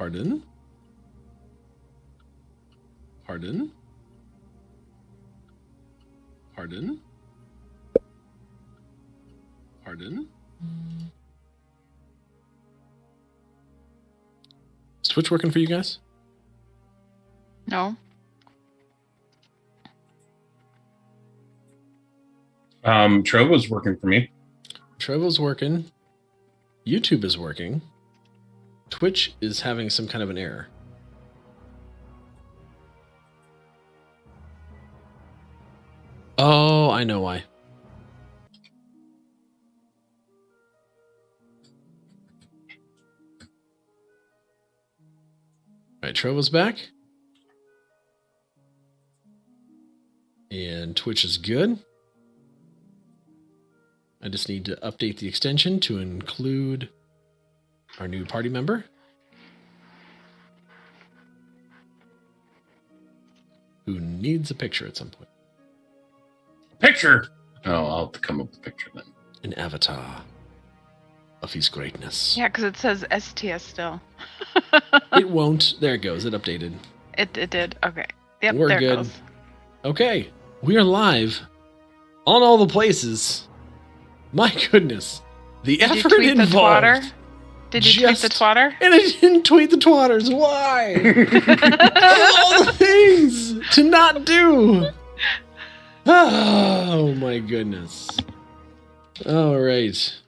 Pardon? Pardon? Pardon? Pardon? Is Twitch working for you guys? No. Trovo's working for me. Trovo's working. YouTube is working. Twitch is having some kind of an error. Oh, I know why. All right, Trovo's back. And Twitch is good. I just need to update the extension to include our new party member, who needs a picture at some point. Picture! Oh, I'll have to come up with a picture then. An avatar of his greatness. Yeah, because it says STS still. It won't. There it goes. It updated. It did. Okay. Yep, We're there good. it goes. Okay. We are live on all the places. My goodness. The Did you effort tweet the involved. twatter? Did you tweet the twatter? And I didn't tweet the twatters. Why? All the things to not do. Oh my goodness. All right.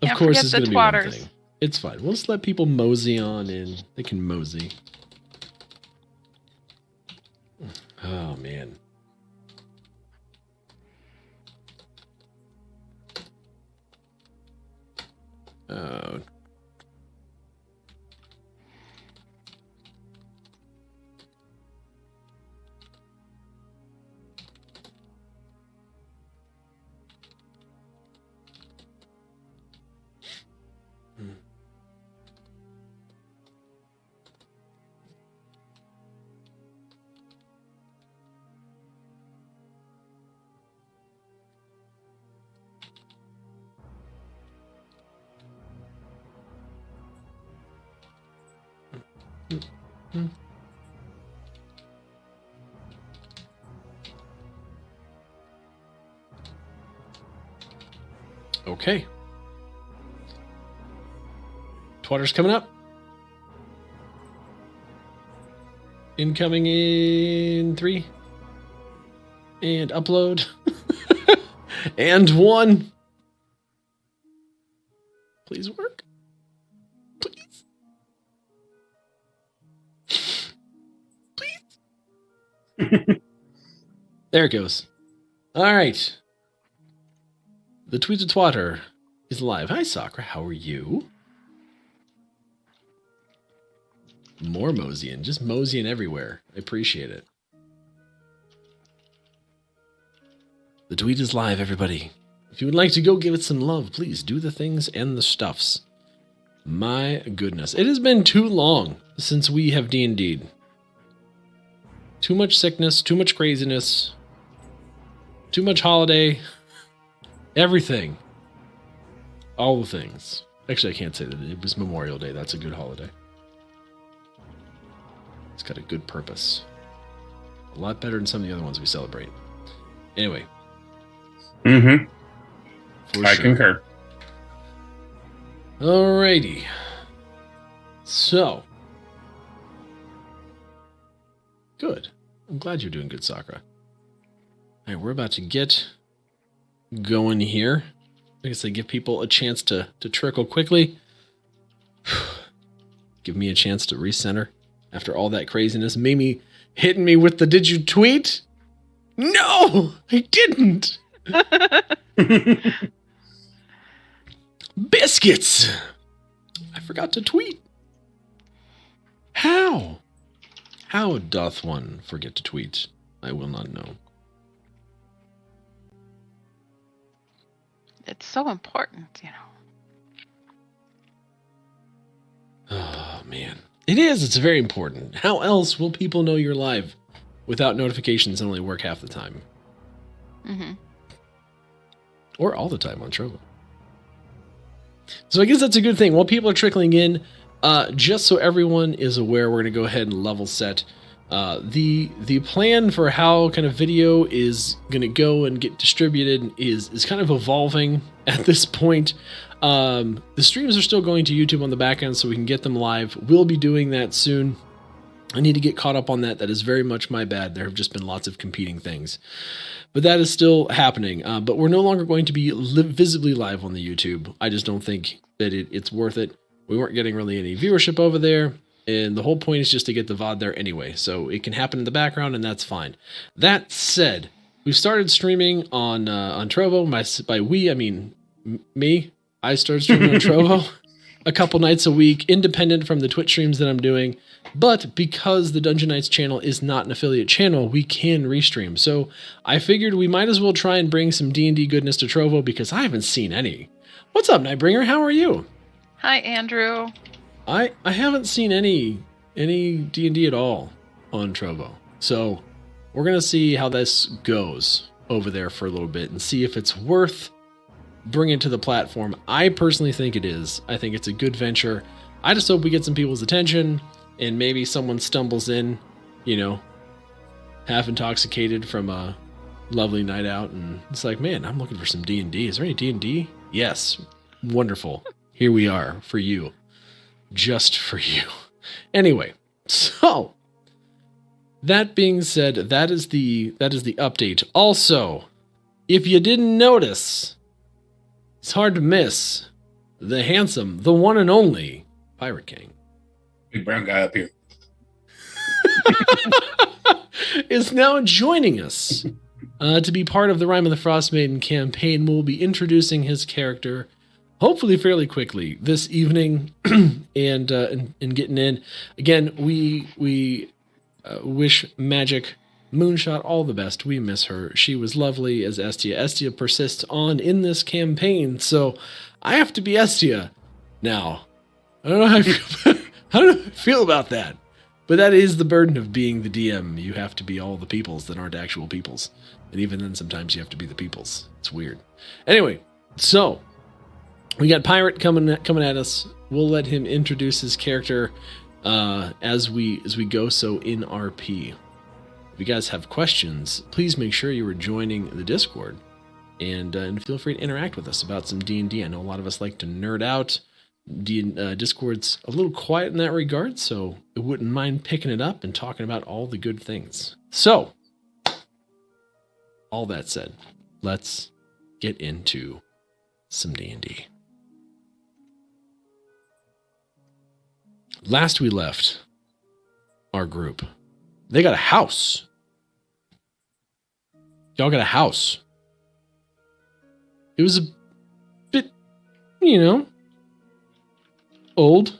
Of Can't course forget it's the going to be one twatters. thing. It's fine. We'll just let people mosey on in. They can mosey. Oh man. Oh. Okay. Twatter's coming up. Incoming in 3. And upload. And 1. Please work. Please. Please. There it goes. All right. The Tweet to Twatter is live. Hi, Sakura. How are you? More moseying. Just moseying everywhere. I appreciate it. The tweet is live, everybody. If you would like to go give it some love, please do the things and the stuffs. My goodness. It has been too long since we have D&D'd. Too much sickness, too much craziness, too much holiday. Everything. All the things. Actually, I can't say that. It was Memorial Day. That's a good holiday. It's got a good purpose. A lot better than some of the other ones we celebrate. Anyway. Mm-hmm. I concur. Alrighty. So. Good. I'm glad you're doing good, Sakura. Alright, we're about to get going here. I guess I give people a chance to trickle quickly. Give me a chance to recenter after all that craziness. Mimi hitting me with the "did you tweet?" No, I didn't. Biscuits. I forgot to tweet. How? How doth one forget to tweet? I will not know. It's so important, you know. Oh, man. It is. It's very important. How else will people know you're live without notifications and only work half the time? Mm-hmm. Or all the time on Trovo. So I guess that's a good thing. While people are trickling in, Just so everyone is aware, we're going to go ahead and level set. The plan for how kind of video is going to go and get distributed is kind of evolving at this point. The streams are still going to YouTube on the back end so we can get them live. We'll be doing that soon. I need to get caught up on that. That is very much my bad. There have just been lots of competing things. But that is still happening. But we're no longer going to be visibly live on the YouTube. I just don't think that it's worth it. We weren't getting really any viewership over there. And the whole point is just to get the VOD there anyway. So it can happen in the background, and that's fine. That said, we've started streaming on Trovo. By we, I mean me. I started streaming on Trovo a couple nights a week, independent from the Twitch streams that I'm doing. But because the Dungeon Nytes channel is not an affiliate channel, we can restream. So I figured we might as well try and bring some D&D goodness to Trovo because I haven't seen any. What's up, Nightbringer? How are you? Hi, Andrew. I haven't seen any D&D at all on Trovo. So we're going to see how this goes over there for a little bit and see if it's worth bringing to the platform. I personally think it is. I think it's a good venture. I just hope we get some people's attention and maybe someone stumbles in, half intoxicated from a lovely night out. And it's like, man, I'm looking for some D&D. Is there any D&D? Yes. Wonderful. Here we are for you. Just for you. Anyway, so that being said, that is the update. Also, if you didn't notice, it's hard to miss the handsome, the one and only Pirate King. Big brown guy up here. Is now joining us to be part of the Rime of the Frostmaiden campaign. We'll be introducing his character hopefully fairly quickly this evening and getting in. Again, we wish Magic Moonshot all the best. We miss her. She was lovely as Estia. Estia persists on in this campaign, so I have to be Estia now. I don't know how I feel about that. But that is the burden of being the DM. You have to be all the peoples that aren't actual peoples. And even then, sometimes you have to be the peoples. It's weird. Anyway, so we got Pirate coming at us. We'll let him introduce his character as we go. So in RP, if you guys have questions, please make sure you are joining the Discord and feel free to interact with us about some D&D. I know a lot of us like to nerd out. Discord's a little quiet in that regard, so I wouldn't mind picking it up and talking about all the good things. So, all that said, let's get into some D&D. Last we left our group, they got a house. Y'all got a house. It was a bit, old.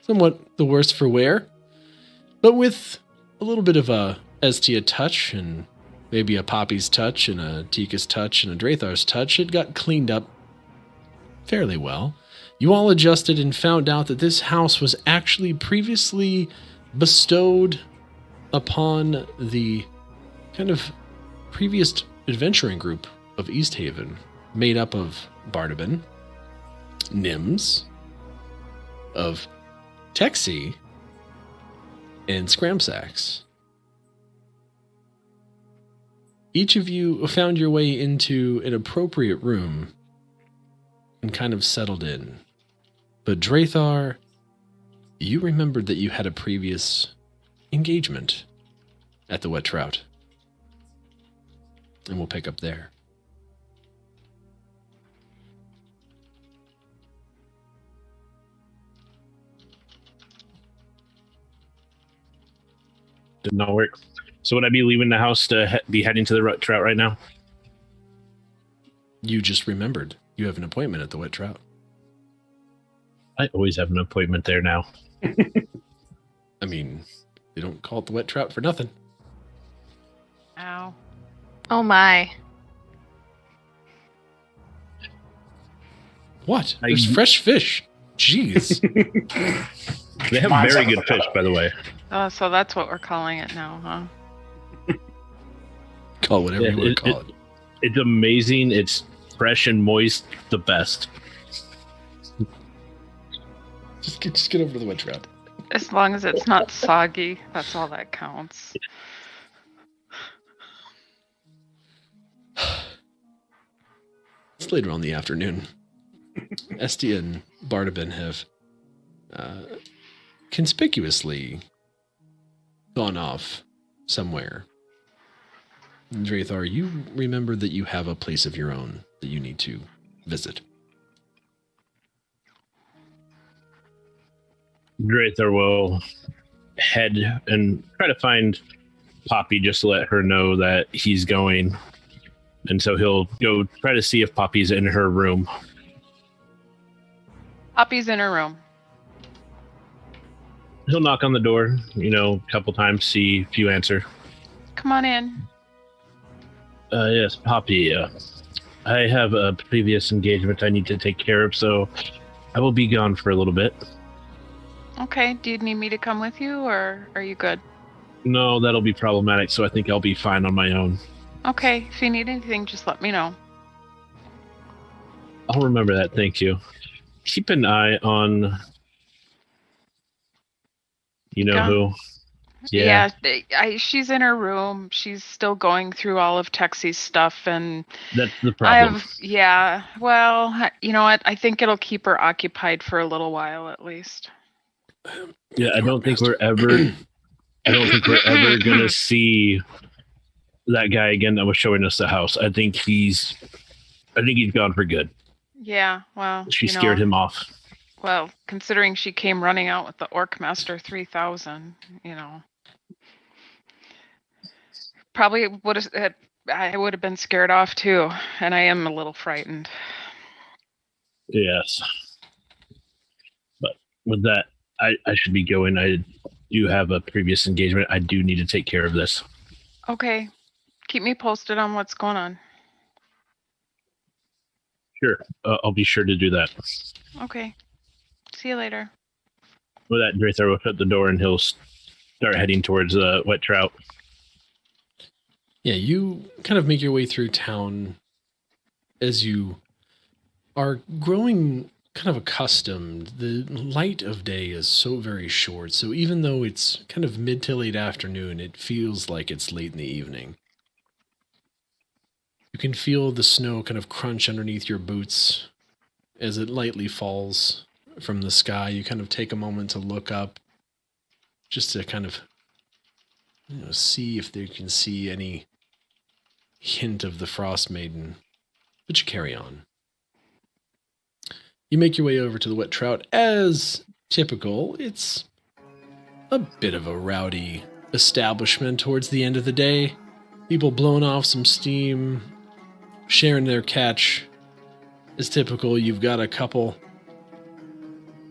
Somewhat the worse for wear. But with a little bit of a Estia touch and maybe a Poppy's touch and a Tika's touch and a Drathar's touch, it got cleaned up fairly well. You all adjusted and found out that this house was actually previously bestowed upon the kind of previous adventuring group of East Haven, made up of Barnabin, Nims, of Texie, and Scramsax. Each of you found your way into an appropriate room and kind of settled in. But Drathar, you remembered that you had a previous engagement at the Wet Trout. And we'll pick up there. Did not work. So would I be leaving the house to be heading to the Wet Trout right now? You just remembered. You have an appointment at the Wet Trout. I always have an appointment there now. I mean, they don't call it the Wet Trout for nothing. Ow. Oh my. What? There's fresh fish. Jeez. They have very good fish, by the way. Oh, so that's what we're calling it now, huh? Call whatever you want to call it. It's amazing. It's fresh and moist. The best. Just get over to the wet trout. As long as it's not soggy, that's all that counts. It's later on in the afternoon. Esty and Bardabin have conspicuously gone off somewhere. Drathar, you remember that you have a place of your own that you need to visit. Drathar will head and try to find Poppy just to let her know that he's going. And so he'll go try to see if Poppy's in her room. Poppy's in her room. He'll knock on the door, a couple times, see if you answer. Come on in. Yes, Poppy. I have a previous engagement I need to take care of, so I will be gone for a little bit. Okay, do you need me to come with you, or are you good? No, that'll be problematic, so I think I'll be fine on my own. Okay, if you need anything, just let me know. I'll remember that, thank you. Keep an eye on... who? Yeah, she's in her room. She's still going through all of Texie's stuff, and that's the problem. Well, you know what? I think it'll keep her occupied for a little while at least. Yeah, I don't think we're ever gonna see that guy again that was showing us the house. I think he's gone for good. Yeah, well, she scared him off. Well, considering she came running out with the Orc Master 3000, probably I would have been scared off too, and I am a little frightened. Yes. But with that, I should be going. I do have a previous engagement. I do need to take care of this. Okay. Keep me posted on what's going on. Sure. I'll be sure to do that. Okay. See you later. With that, Drathar will shut the door and he'll start heading towards Wet Trout. Yeah, you kind of make your way through town as you are growing kind of accustomed. The light of day is so very short, so even though it's kind of mid to late afternoon, it feels like it's late in the evening. You can feel the snow kind of crunch underneath your boots as it lightly falls from the sky. You kind of take a moment to look up just to kind of see if they can see any hint of the Frostmaiden, but you carry on. You make your way over to the Wet Trout. As typical, it's a bit of a rowdy establishment towards the end of the day. People blowing off some steam, sharing their catch. As typical, you've got a couple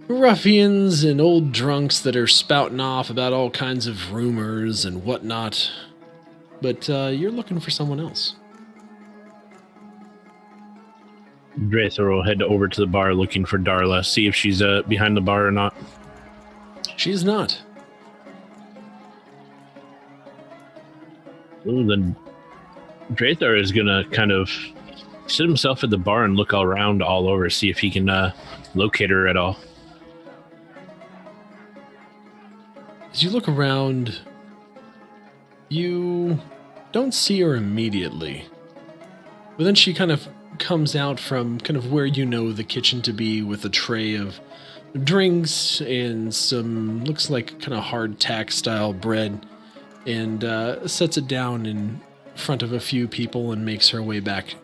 ruffians and old drunks that are spouting off about all kinds of rumors and whatnot. But you're looking for someone else. Drathar will head over to the bar looking for Darla, see if she's behind the bar or not. She's not. Ooh, then Drathar is going to kind of sit himself at the bar and look all around all over, see if he can locate her at all. As you look around, you don't see her immediately. But then she kind of comes out from kind of where you know the kitchen to be with a tray of drinks and some, looks like kind of hardtack style bread, and sets it down in front of a few people and makes her way back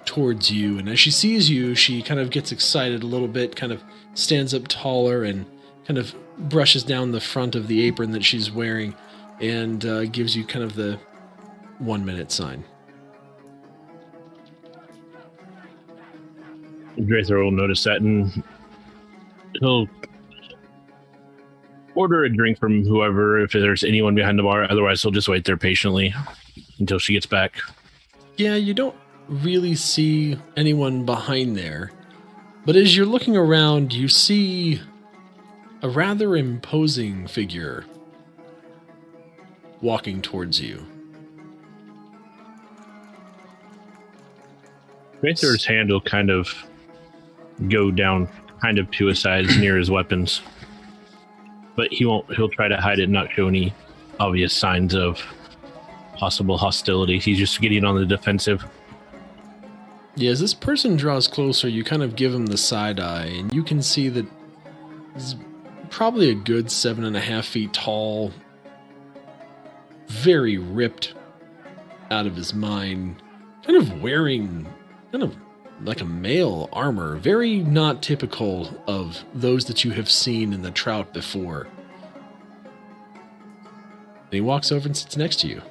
towards you. And as she sees you, she kind of gets excited a little bit, kind of stands up taller and kind of brushes down the front of the apron that she's wearing and gives you kind of the 1 minute sign. Drathar will notice that and he'll order a drink from whoever if there's anyone behind the bar. Otherwise, he'll just wait there patiently until she gets back. Yeah, you don't really see anyone behind there. But as you're looking around, you see a rather imposing figure walking towards you. Drathar's hand will kind of go down kind of to his side, near his weapons. But he'll try to hide it, not show any obvious signs of possible hostility. He's just getting on the defensive. Yeah, as this person draws closer, you kind of give him the side eye, and you can see that he's probably a good 7.5 feet tall, very ripped out of his mind, kind of wearing kind of like a male armor, very not typical of those that you have seen in the trout before. And he walks over and sits next to you.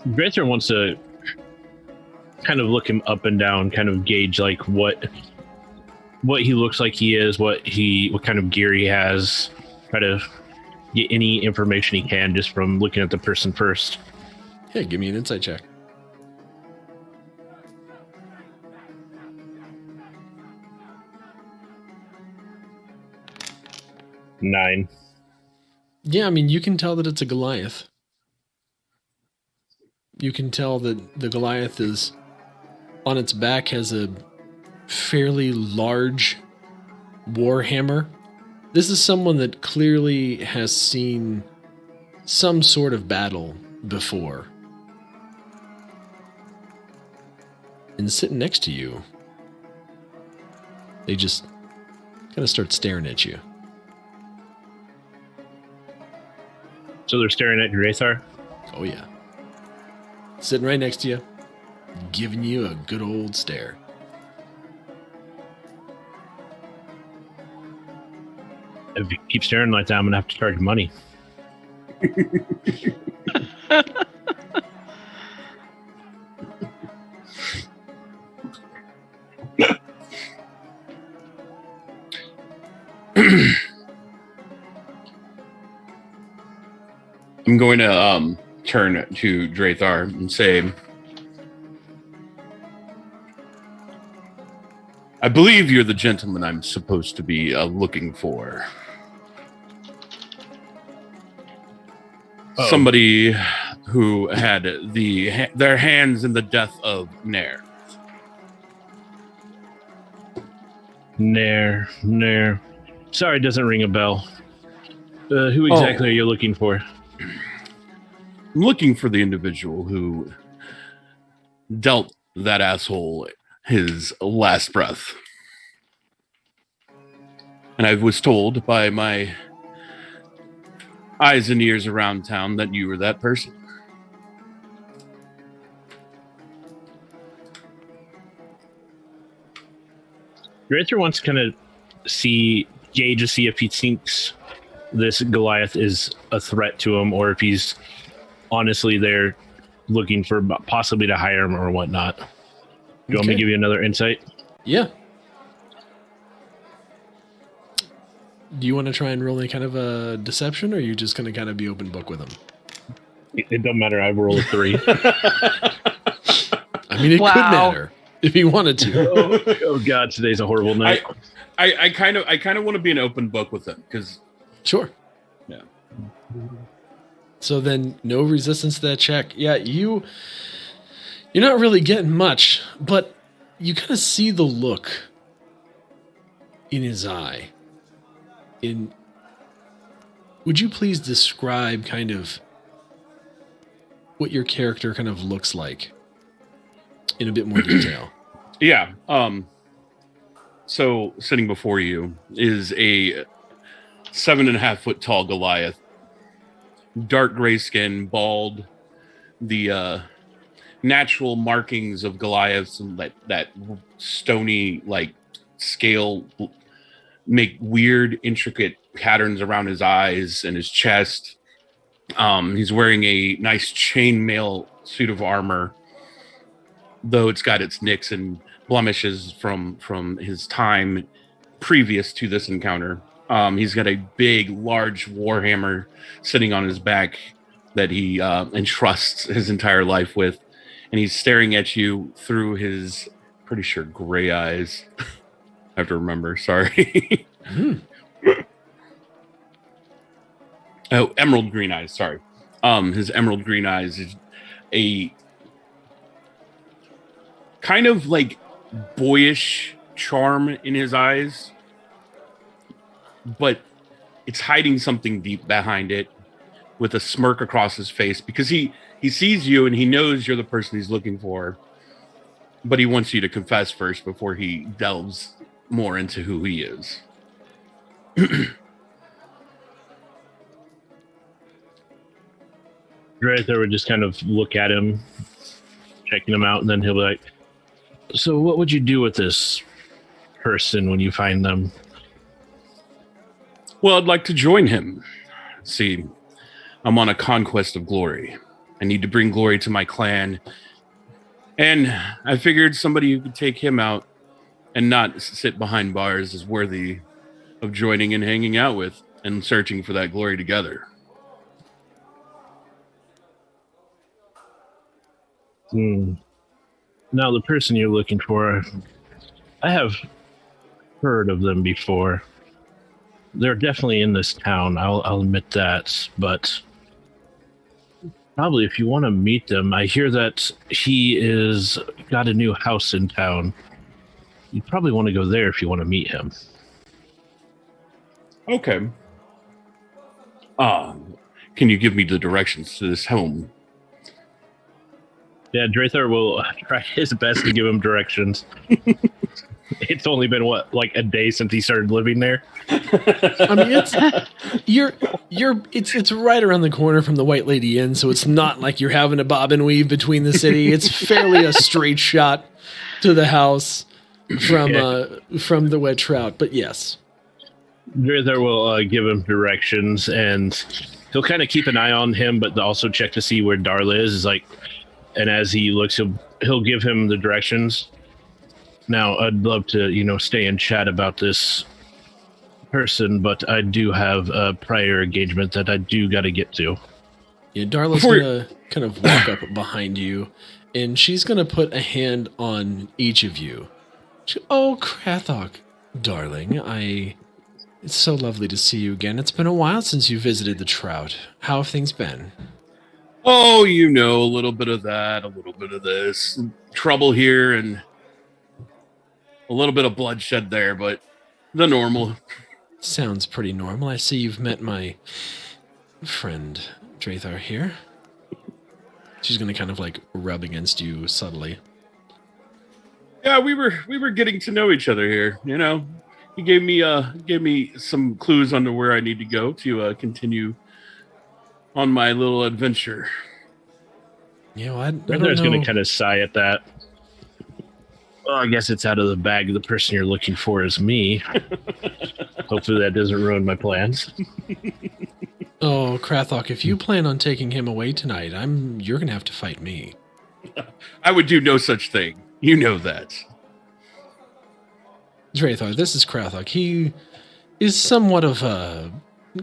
Drather wants to kind of look him up and down, kind of gauge like what he looks like he is, what kind of gear he has, try to get any information he can just from looking at the person first. Yeah, give me an insight check. Nine. Yeah, I mean, you can tell that it's a Goliath. You can tell that the Goliath is on its back has a fairly large warhammer. This is someone that clearly has seen some sort of battle before. And sitting next to you, they just kind of start staring at you. So they're staring at Drather? Oh, yeah. Sitting right next to you, giving you a good old stare. If you keep staring like that, I'm going to have to charge money. I'm going to turn to Drather and say, I believe you're the gentleman I'm supposed to be looking for. Oh. Somebody who had their hands in the death of Nair. Nair. Sorry, it doesn't ring a bell. Who exactly are you looking for? I'm looking for the individual who dealt that asshole his last breath. And I was told by my eyes and ears around town that you were that person. Drather wants to kind of gauge to see if he thinks this Goliath is a threat to him or if he's honestly there looking for possibly to hire him or whatnot. You want me to give you another insight? Yeah. Do you want to try and roll any kind of a deception, or are you just going to kind of be open book with him? It don't matter. I rolled a 3. I mean, it could matter if he wanted to. Oh God, today's a horrible night. I kind of want to be an open book with him because. Sure. Yeah. So then, no resistance to that check. Yeah, you're not really getting much, but you kind of see the look in his eye. Would you please describe kind of what your character kind of looks like in a bit more detail? Yeah. So sitting before you is a 7.5 foot tall Goliath, dark gray skin, bald, the natural markings of Goliaths and that stony like scale make weird, intricate patterns around his eyes and his chest. He's wearing a nice chainmail suit of armor, though it's got its nicks and blemishes from his time previous to this encounter. He's got a big, large warhammer sitting on his back that he entrusts his entire life with, and he's staring at you through his pretty sure gray eyes. I have to remember, sorry. Oh, emerald green eyes, sorry. His emerald green eyes is a kind of like boyish charm in his eyes, but it's hiding something deep behind it with a smirk across his face because he sees you and he knows you're the person he's looking for, but he wants you to confess first before he delves more into who he is. Drather would just kind of look at him, checking him out, and then he'll be like, so what would you do with this person when you find them? Well, I'd like to join him. See, I'm on a conquest of glory. I need to bring glory to my clan. And I figured somebody who could take him out and not sit behind bars is worthy of joining and hanging out with and searching for that glory together. Now, the person you're looking for, I have heard of them before. They're definitely in this town, I'll admit that, but probably if you want to meet them, I hear that he is got a new house in town. You'd probably want to go there if you want to meet him. Okay. Can you give me the directions to this home? Yeah, Drathar will try his best to give him directions. It's only been like a day since he started living there. I mean, it's right around the corner from the White Lady Inn, so it's not like you're having a bob and weave between the city. It's fairly a straight shot to the house from the Wet Trout. But yes, Drathar will give him directions, and he'll kind of keep an eye on him, but also check to see where Darla is. And as he looks, he'll give him the directions. Now, I'd love to, stay and chat about this person, but I do have a prior engagement that I do got to get to. Yeah, Darla's gonna kind of walk up behind you, and she's gonna put a hand on each of you. Oh, Krathok, darling, it's so lovely to see you again. It's been a while since you visited the Trout. How have things been? Oh, a little bit of that, a little bit of this. Trouble here and a little bit of bloodshed there, but the normal. Sounds pretty normal. I see you've met my friend, Drathar, here. She's going to kind of rub against you subtly. Yeah, we were getting to know each other here, He gave me some clues on to where I need to go to continue on my little adventure. I don't know. Drathar going to kind of sigh at that. Well, I guess it's out of the bag. The person you're looking for is me. Hopefully that doesn't ruin my plans. Oh, Krathok, if you plan on taking him away tonight, you're going to have to fight me. I would do no such thing. You know that. Drathar, this is Krathok. He is somewhat of a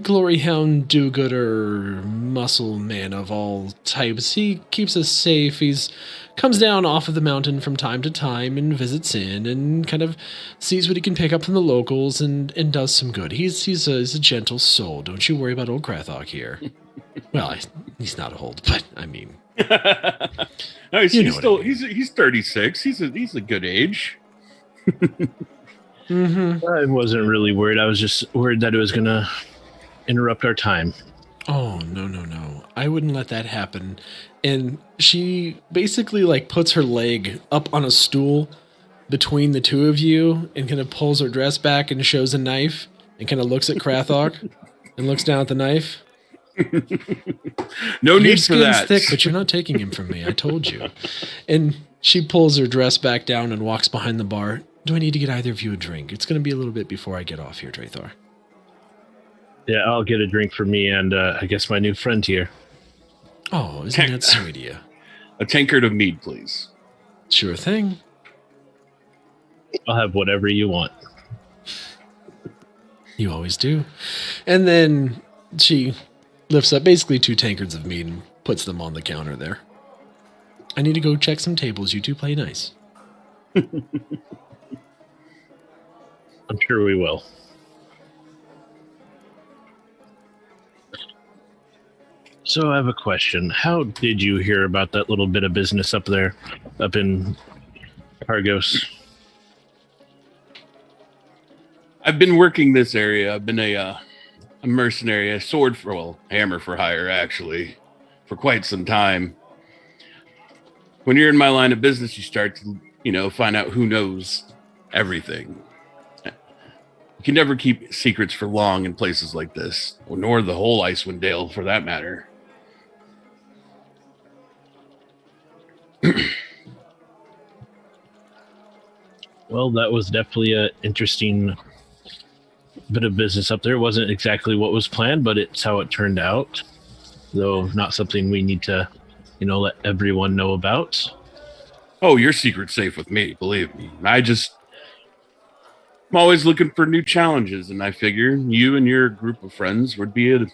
glory hound, do-gooder, muscle man of all types. He keeps us safe. He's comes down off of the mountain from time to time and visits in and kind of sees what he can pick up from the locals and does some good. He's a gentle soul. Don't you worry about old Krathok here. Well, he's not old, but I mean, no, he's 36. He's a good age. Mm-hmm. I wasn't really worried. I was just worried that it was gonna interrupt our time. Oh, no. I wouldn't let that happen. And she basically puts her leg up on a stool between the two of you and kind of pulls her dress back and shows a knife and kind of looks at Krathok and looks down at the knife. No need for that. Your skin's thick, but you're not taking him from me. I told you. And she pulls her dress back down and walks behind the bar. Do I need to get either of you a drink? It's going to be a little bit before I get off here, Drathar. Yeah, I'll get a drink for me and I guess my new friend here. Oh, isn't that sweet of you? A tankard of mead, please. Sure thing. I'll have whatever you want. You always do. And then she lifts up basically 2 tankards of mead and puts them on the counter there. I need to go check some tables. You two play nice. I'm sure we will. So I have a question. How did you hear about that little bit of business up there, up in Argos. I've been working this area. I've been a mercenary, a hammer for hire, actually, for quite some time. When you're in my line of business, you start to, find out who knows everything. You can never keep secrets for long in places like this, nor the whole Icewind Dale, for that matter. Well, that was definitely an interesting bit of business up there. It wasn't exactly what was planned, but it's how it turned out. Though not something we need to, let everyone know about. Oh, your secret's safe with me, believe me. I'm always looking for new challenges, and I figure you and your group of friends would be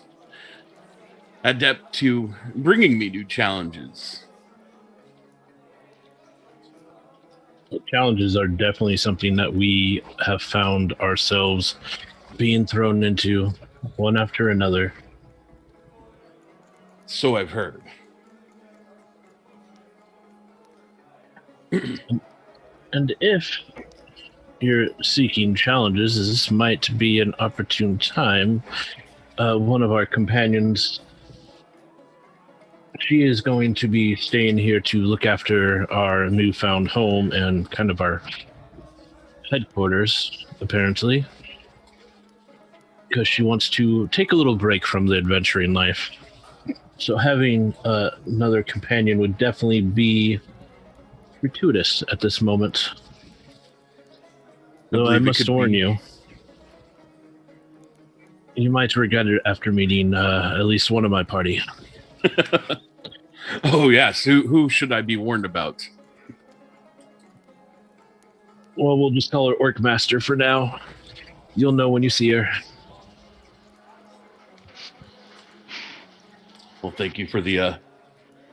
adept to bringing me new challenges. Challenges are definitely something that we have found ourselves being thrown into one after another. So I've heard. And if you're seeking challenges, this might be an opportune time. One of our companions, she is going to be staying here to look after our newfound home and kind of our headquarters, apparently, because she wants to take a little break from the adventuring life. So having another companion would definitely be gratuitous at this moment. Though I must warn you, you might regret it after meeting at least one of my party. Oh, yes. Who should I be warned about? Well, we'll just call her Orc Master for now. You'll know when you see her. Well, thank you for the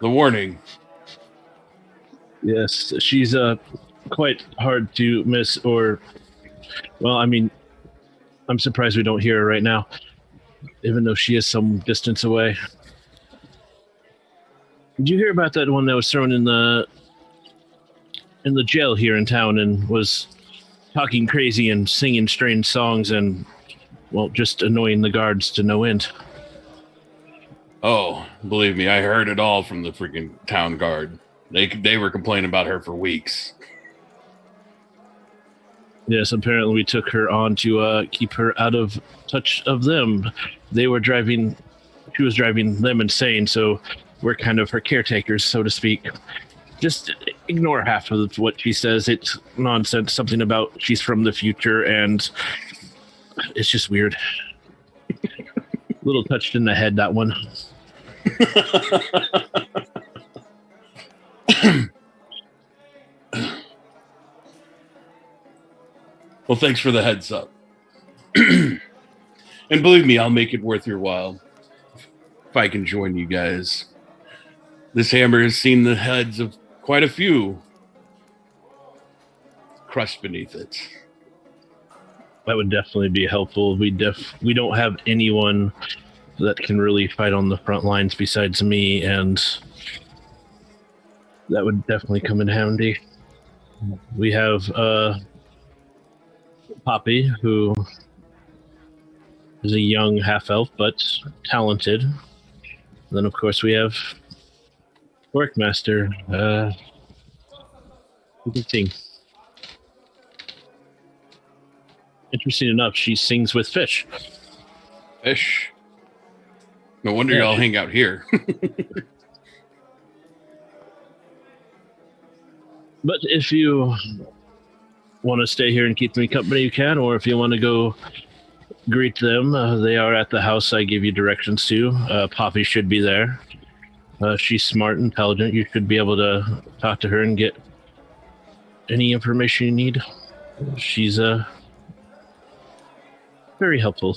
warning. Yes, she's quite hard to miss, I'm surprised we don't hear her right now, even though she is some distance away. Did you hear about that one that was thrown in the jail here in town and was talking crazy and singing strange songs and, just annoying the guards to no end? Oh, believe me, I heard it all from the freaking town guard. They were complaining about her for weeks. Yes, apparently we took her on to keep her out of touch of them. She was driving them insane, so we're kind of her caretakers, so to speak. Just ignore half of what she says. It's nonsense, something about she's from the future, and it's just weird. Little touched in the head, that one. Well, thanks for the heads up. And believe me, I'll make it worth your while if I can join you guys. This hammer has seen the heads of quite a few crushed beneath it. That would definitely be helpful. We don't have anyone that can really fight on the front lines besides me, and that would definitely come in handy. We have Poppy, who is a young half-elf, but talented. And then, of course, we have Workmaster, who can sing. Interesting enough, she sings with fish. Fish? No wonder y'all hang out here. But if you want to stay here and keep me company, you can. Or if you want to go greet them, they are at the house I gave you directions to. Poppy should be there. She's smart, intelligent. You should be able to talk to her and get any information you need. She's very helpful.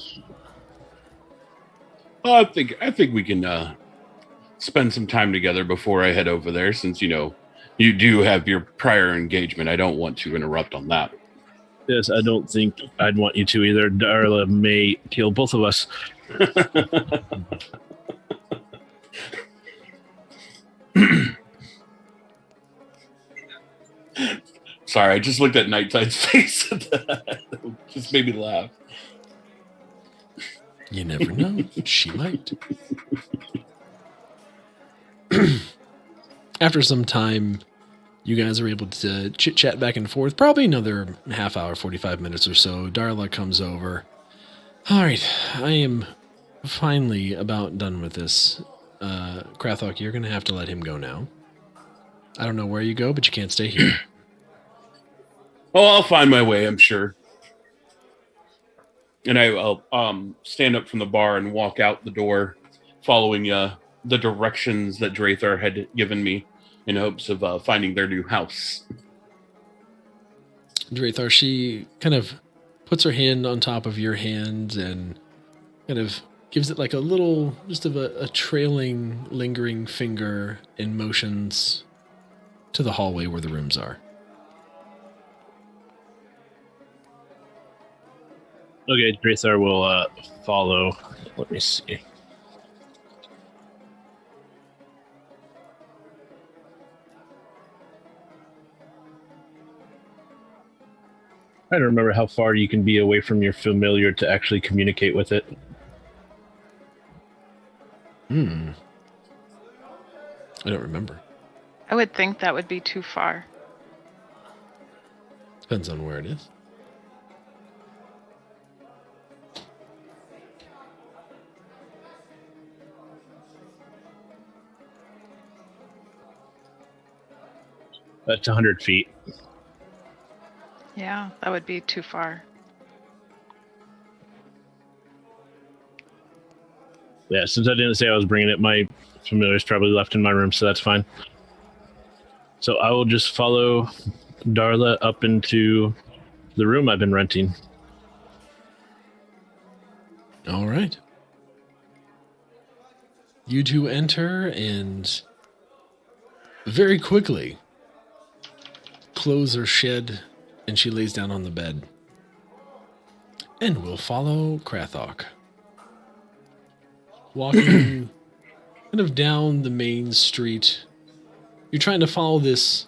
I think we can spend some time together before I head over there, since you do have your prior engagement. I don't want to interrupt on that. Yes, I don't think I'd want you to either. Darla may kill both of us. Sorry, I just looked at Nightside's face. Just made me laugh. You never know. She might. After some time, you guys are able to chit-chat back and forth. Probably another half hour, 45 minutes or so. Darla comes over. All right, I am finally about done with this. Krathok, you're going to have to let him go now. I don't know where you go, but you can't stay here. Oh, I'll find my way, I'm sure. And I'll stand up from the bar and walk out the door, following the directions that Drathar had given me in hopes of finding their new house. Drathar, she kind of puts her hand on top of your hand and kind of gives it like a little, just of a trailing, lingering finger and motions to the hallway where the rooms are. Okay, Drathar will follow. Let me see. I don't remember how far you can be away from your familiar to actually communicate with it. I don't remember. I would think that would be too far. Depends on where it is. That's 100 feet. Yeah, that would be too far. Yeah, since I didn't say I was bringing it, my familiar's probably left in my room, so that's fine. So I will just follow Darla up into the room I've been renting. All right. You two enter, and very quickly, clothes are shed, and she lays down on the bed. And we'll follow Krathok. Walking kind of down the main street. You're trying to follow this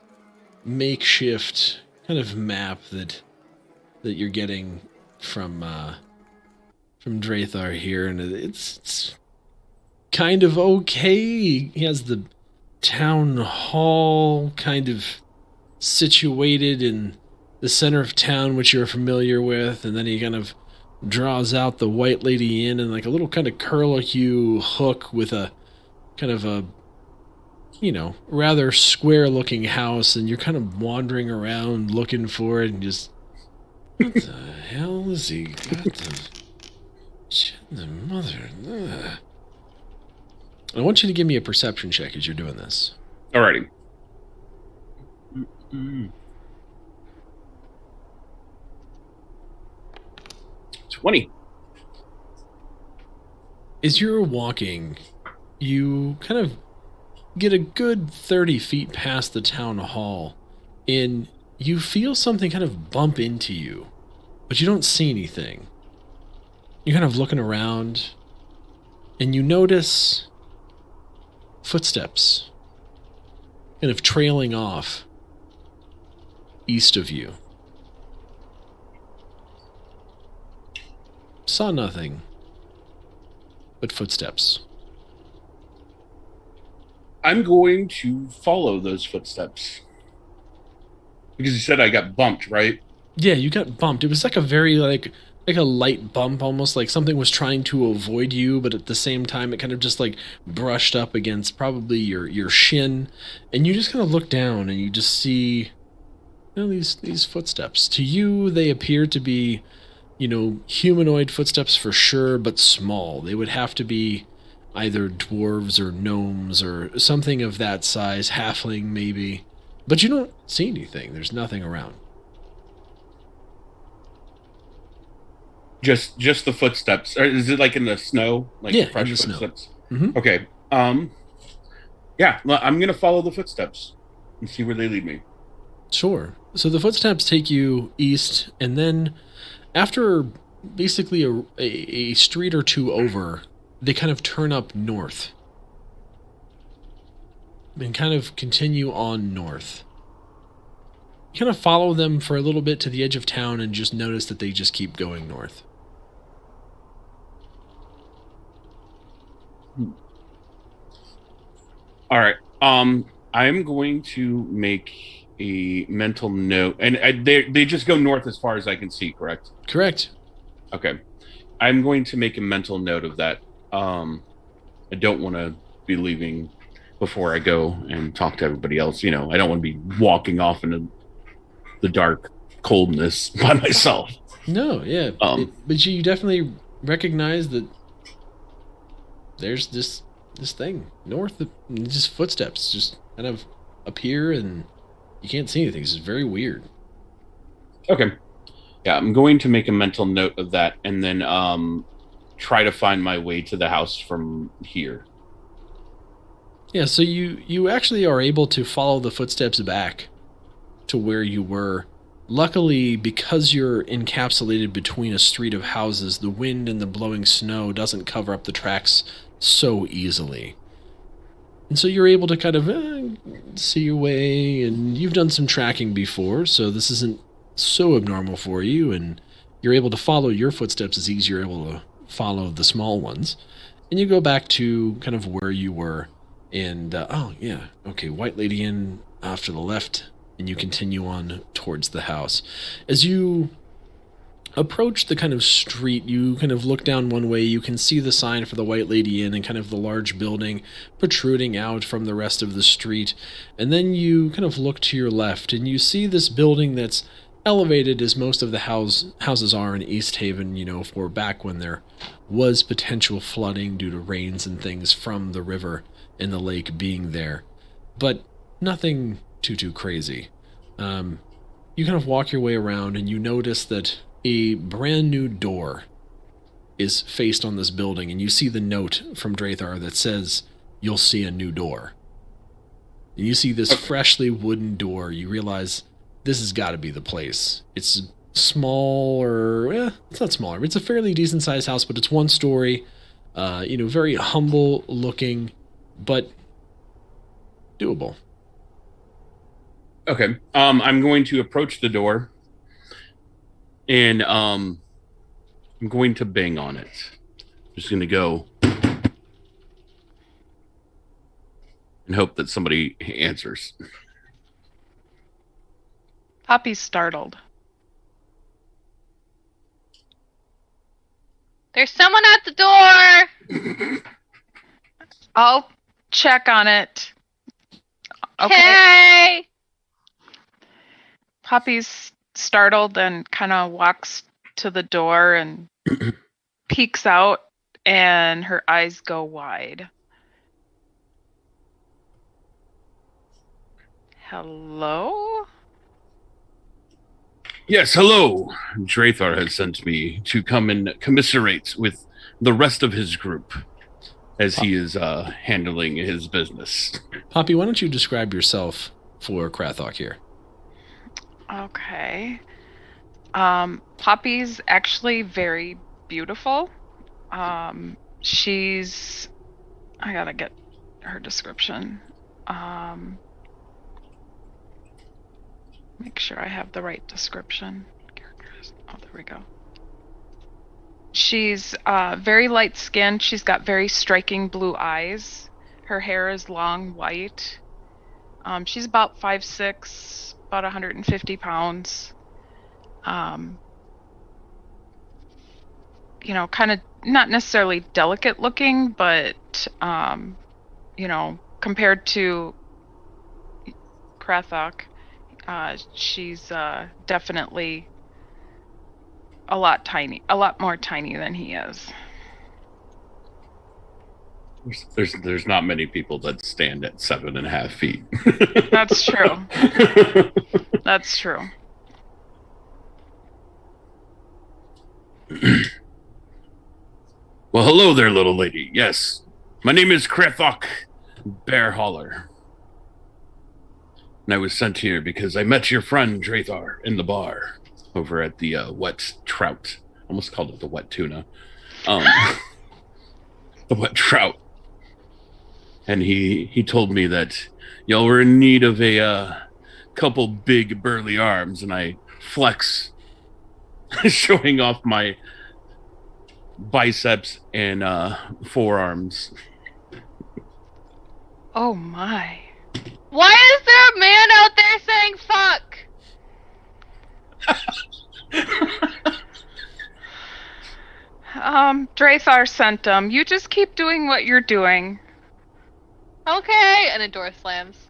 makeshift kind of map that you're getting from Drathar here, and it's kind of okay. He has the town hall kind of situated in the center of town, which you're familiar with, and then he kind of draws out the White Lady Inn and like a little kind of curlicue hook with a kind of a, rather square looking house, and you're kind of wandering around looking for it and just, what the hell has he got? The mother. Ugh. I want you to give me a perception check as you're doing this. Alrighty. 20. As you're walking, you kind of get a good 30 feet past the town hall, and you feel something kind of bump into you, but you don't see anything. You're kind of looking around, and you notice footsteps kind of trailing off east of you. Saw nothing but footsteps. I'm going to follow those footsteps. Because you said I got bumped, right? Yeah, you got bumped. It was like a very like a light bump, almost like something was trying to avoid you, but at the same time it kind of just like brushed up against probably your shin, and you just kind of look down and you just see these footsteps. To you, they appear to be humanoid footsteps for sure, but small. They would have to be either dwarves or gnomes or something of that size, halfling maybe. But you don't see anything. There's nothing around. Just the footsteps. Or is it like in the snow? Like yeah, fresh in the footsteps? Snow. Mm-hmm. Okay. Yeah, I'm going to follow the footsteps and see where they lead me. Sure. So the footsteps take you east, and then after basically a street or two over, they kind of turn up north and kind of continue on north. kind of follow them for a little bit to the edge of town and just notice that they just keep going north. All right. I'm going to make a mental note, and they just go north as far as I can see. Correct. Correct. Okay. I'm going to make a mental note of that. I don't want to be leaving before I go and talk to everybody else. I don't want to be walking off into the dark coldness by myself. No, yeah. But you definitely recognize that there's this thing north, just footsteps just kind of appear and you can't see anything. It's very weird. Okay. Yeah, I'm going to make a mental note of that and then try to find my way to the house from here. Yeah, so you actually are able to follow the footsteps back to where you were. Luckily, because you're encapsulated between a street of houses, the wind and the blowing snow doesn't cover up the tracks so easily. And so you're able to kind of see your way, and you've done some tracking before, so this isn't so abnormal for you, and you're able to follow your footsteps as easy as you're able to follow the small ones. And you go back to kind of where you were, and White Lady Inn off to the left, and you continue on towards the house. As you approach the kind of street, you kind of look down one way, you can see the sign for the White Lady Inn and kind of the large building protruding out from the rest of the street. And then you kind of look to your left, and you see this building that's elevated as most of the houses are in East Haven, for back when there was potential flooding due to rains and things from the river and the lake being there. But nothing too crazy. You kind of walk your way around and you notice that a brand new door is faced on this building, and you see the note from Drathar that says, "You'll see a new door." And you see this freshly wooden door. You realize this has got to be the place. It's it's not smaller. It's a fairly decent sized house, but it's one story, very humble looking, but doable. Okay. I'm going to approach the door, and I'm going to bang on it. I'm just going to go and hope that somebody answers. Poppy's startled. There's someone at the door. I'll check on it. Okay. Hey. Poppy's startled and kind of walks to the door and peeks out, and her eyes go wide. Hello? Yes, hello. Drathar has sent me to come and commiserate with the rest of his group as he is handling his business. Poppy, why don't you describe yourself for Krathok here? Okay. Poppy's actually very beautiful. She's... I gotta get her description. Make sure I have the right description. Characters. Oh, there we go. She's very light-skinned. She's got very striking blue eyes. Her hair is long, white. She's about 5'6", about 150 pounds. Kind of not necessarily delicate looking, but, compared to Krathok, she's definitely a lot more tiny than he is. There's not many people that stand at 7.5 feet. That's true. That's true. Well, hello there, little lady. Yes, my name is Krathok Bearhauler. And I was sent here because I met your friend Drathar in the bar over at the Wet Trout. Almost called it the Wet Tuna. The Wet Trout. And he told me that y'all were in need of a couple big burly arms, and I flex, showing off my biceps and forearms. Oh my. Why is there a man out there saying fuck? Drathar sent him. You just keep doing what you're doing. Okay, and a door slams.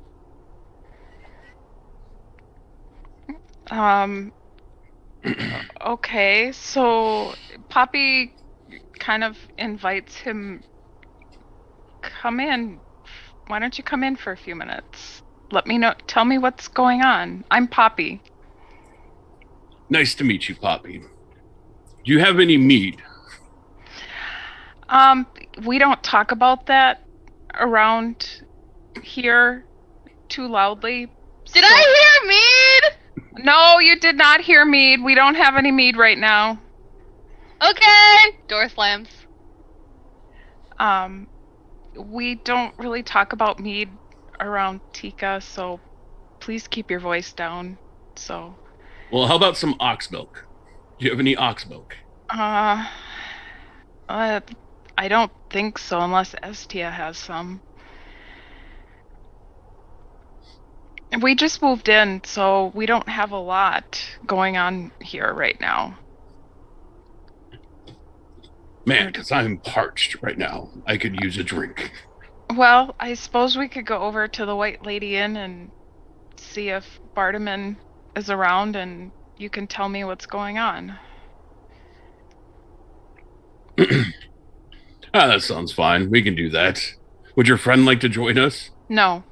Okay, so Poppy kind of invites him. Come in. Why don't you come in for a few minutes? Let me know. Tell me what's going on. I'm Poppy. Nice to meet you, Poppy. Do you have any mead? We don't talk about that around here too loudly. Did I hear mead? No, you did not hear mead. We don't have any mead right now. Okay. Door slams. We don't really talk about mead around Tika, so please keep your voice down. So. Well, how about some ox milk? Do you have any ox milk? I don't think so, unless Estia has some. We just moved in, so we don't have a lot going on here right now. Man, because I'm parched right now. I could use a drink. Well, I suppose we could go over to the White Lady Inn and see if Bardaman is around, and you can tell me what's going on. That sounds fine. We can do that. Would your friend like to join us? No.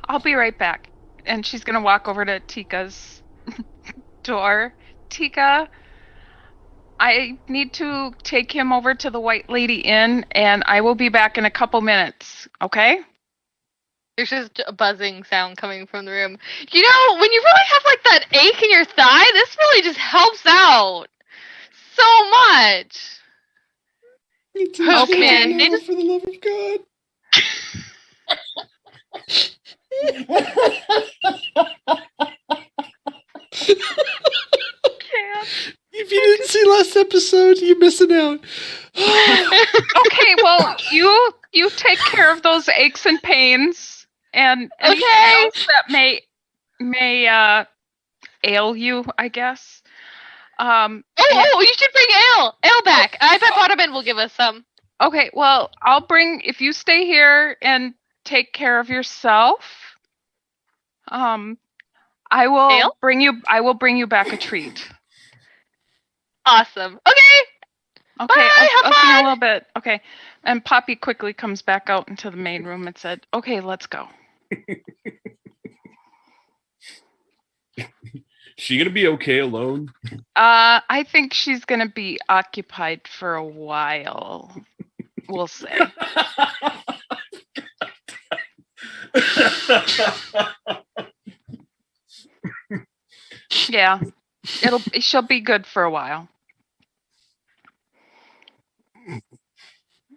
I'll be right back. And she's gonna walk over to Tika's door. Tika, I need to take him over to the White Lady Inn, and I will be back in a couple minutes, okay? There's just a buzzing sound coming from the room. You know, when you really have like that ache in your thigh, this really just helps out so much. Okay, man. They just... For the love of God. If you didn't see last episode, you're missing out. Okay, well, you take care of those aches and pains, and anything Okay. else that may ail you, I guess. Oh, you should bring ale back. I bet Bottoman will give us some. Okay, well, if you stay here and take care of yourself, I will Ale? bring you back a treat. Awesome. Okay. Okay, Bye, I'll have see you in a fun. little bit. Okay. And Poppy quickly comes back out into the main room and said, "Okay, let's go." She gonna be okay alone? I think she's gonna be occupied for a while. We'll say. Yeah. She'll be good for a while.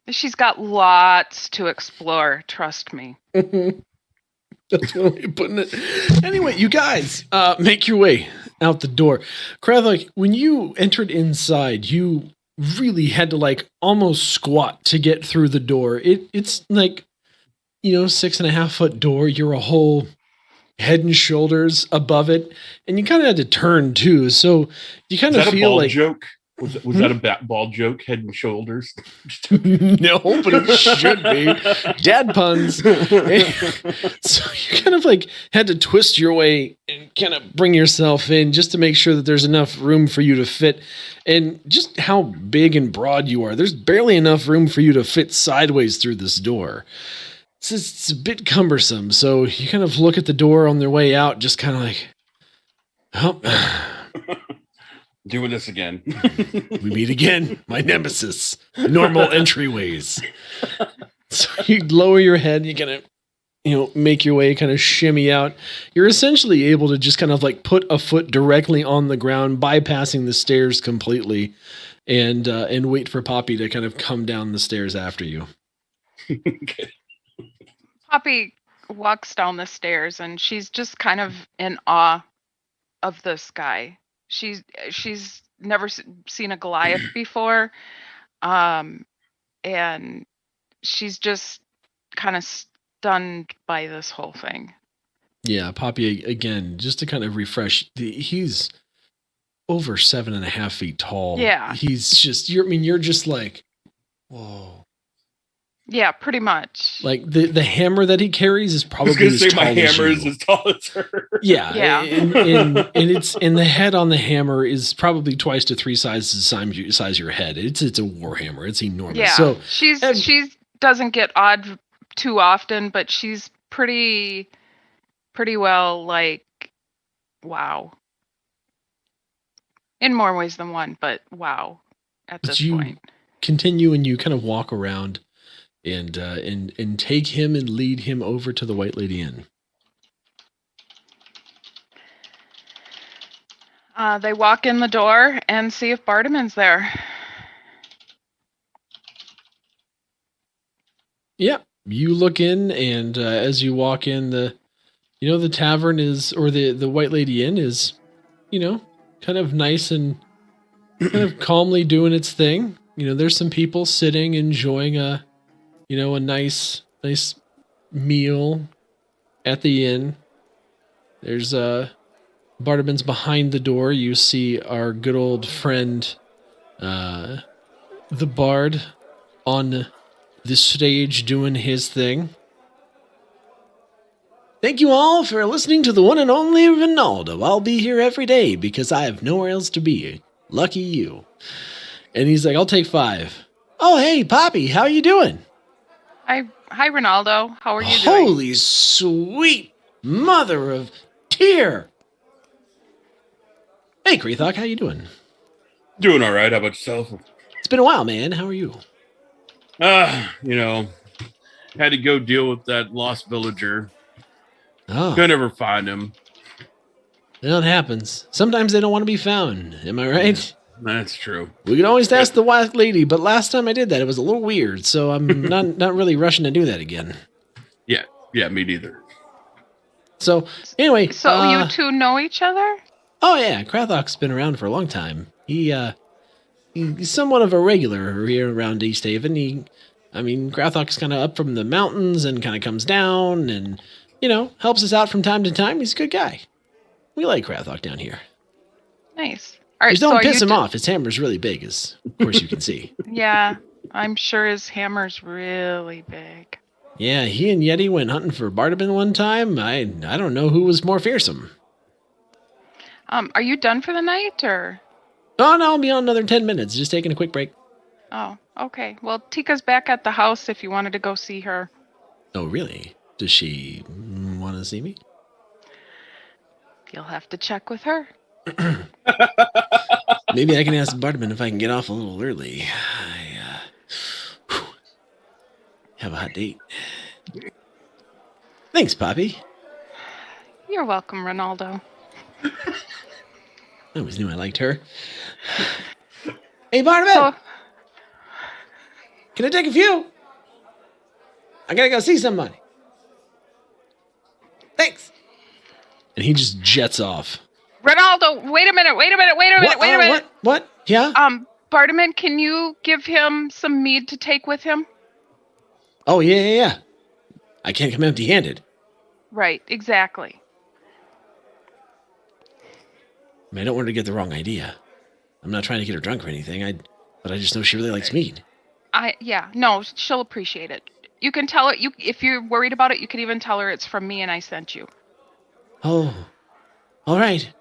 She's got lots to explore, trust me. That's one way of putting it. Anyway, you guys, make your way out the door. Krathok, when you entered inside, you really had to almost squat to get through the door. It's 6.5 foot door. You're a whole head and shoulders above it, and you kind of had to turn too. So you kind of feel like joke. Was that a ball joke? Head and shoulders? no, but it should be. Dad puns. So you kind of had to twist your way and kind of bring yourself in just to make sure that there's enough room for you to fit. And just how big and broad you are, there's barely enough room for you to fit sideways through this door. It's a bit cumbersome. So you kind of look at the door on their way out, just kind of Doing this again. we meet again, my nemesis. Normal entryways. So you lower your head, you kind of, make your way, kind of shimmy out. You're essentially able to just kind of put a foot directly on the ground, bypassing the stairs completely, and wait for Poppy to kind of come down the stairs after you. Okay. Poppy walks down the stairs and she's just kind of in awe of this guy. She's never seen a Goliath before, and she's just kind of stunned by this whole thing. Yeah, Poppy, again, just to kind of refresh, he's over 7.5 feet tall. Yeah. He's just, you're just like, whoa. Yeah, pretty much. Like the hammer that he carries is probably I was as gonna say tall my as hammer you. is as tall as her. Yeah, Yeah. And the head on the hammer is probably twice to three sizes the size of your head. It's a war hammer. It's enormous. Yeah. So she doesn't get odd too often, but she's pretty well like, wow. In more ways than one, but wow. At this point, continue and you kind of walk around and take him and lead him over to the White Lady Inn. They walk in the door and see if Bartiman's there. Yeah, you look in, and as you walk in, the tavern is, or the White Lady Inn is, kind of nice and kind of calmly doing its thing. There's some people sitting, enjoying a nice meal at the inn. There's Bartiman's behind the door. You see our good old friend, the Bard, on the stage doing his thing. Thank you all for listening to the one and only Ronaldo. I'll be here every day because I have nowhere else to be. Lucky you. And he's like, I'll take 5. Oh, hey, Poppy, how you doing? Hi, Ronaldo. How are you doing? Holy sweet mother of tear. Hey, Kreethok, how you doing? Doing all right. How about yourself? It's been a while, man. How are you? Had to go deal with that lost villager. Oh, Could never find him. that happens. Sometimes they don't want to be found. Am I right? That's true. We can always ask the White Lady, but last time I did that, it was a little weird, so I'm not really rushing to do that again. Yeah, me neither. So, anyway. So you two know each other? Oh, yeah. Krathok's been around for a long time. He's somewhat of a regular here around East Haven. Krathok's kind of up from the mountains and kind of comes down and, helps us out from time to time. He's a good guy. We like Krathok down here. Nice. All right, Just don't so piss him off. His hammer's really big, as of course you can see. Yeah, I'm sure his hammer's really big. Yeah, he and Yeti went hunting for Bartiman one time. I don't know who was more fearsome. Are you done for the night, or? Oh, no, I'll be on another 10 minutes. Just taking a quick break. Oh, okay. Well, Tika's back at the house if you wanted to go see her. Oh, really? Does she want to see me? You'll have to check with her. Maybe I can ask Bartiman if I can get off a little early. I have a hot date. Thanks, Poppy. You're welcome, Ronaldo. I always knew I liked her. Hey, Bartiman! So, Can I take a few? I gotta go see somebody. Thanks. And he just jets off. Ronaldo, wait a minute. What? Yeah? Bartiman, can you give him some mead to take with him? Oh, yeah. I can't come empty-handed. Right, exactly. I don't want her to get the wrong idea. I'm not trying to get her drunk or anything, but I just know she really likes mead. No, she'll appreciate it. You can tell her, if you're worried about it, you can even tell her it's from me and I sent you. Oh, all right.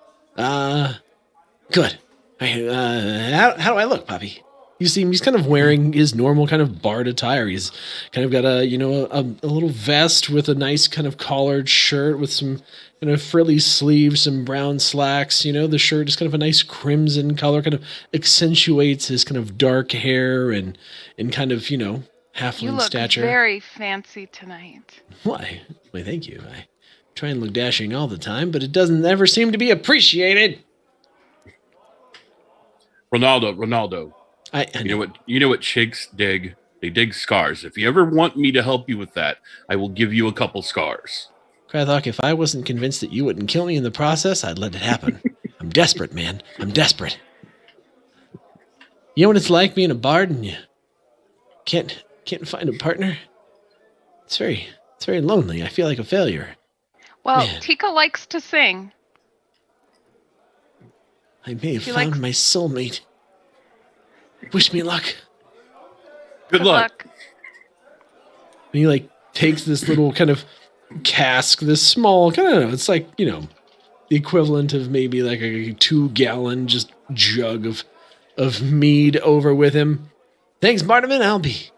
Good. How do I look, Poppy? You see him, he's kind of wearing his normal kind of bard attire. He's kind of got a little vest with a nice kind of collared shirt with some kind of frilly sleeves, some brown slacks. The shirt is kind of a nice crimson color, kind of accentuates his kind of dark hair and kind of, halfling stature. You look very fancy tonight. Why, thank you. I try and look dashing all the time, but it doesn't ever seem to be appreciated. Ronaldo. I You know what chicks dig? They dig scars. If you ever want me to help you with that, I will give you a couple scars. Krathok, if I wasn't convinced that you wouldn't kill me in the process, I'd let it happen. I'm desperate, man. I'm desperate. You know what it's like being a bard and you can't find a partner? It's very lonely. I feel like a failure. Well, Man. Tika likes to sing. I may have She found likes- my soulmate. Wish me luck. Good luck. And he like takes this little kind of cask, this small, kind of, it's like, you know, the equivalent of maybe like a 2-gallon just jug of mead over with him. Thanks, Bartman. I'll be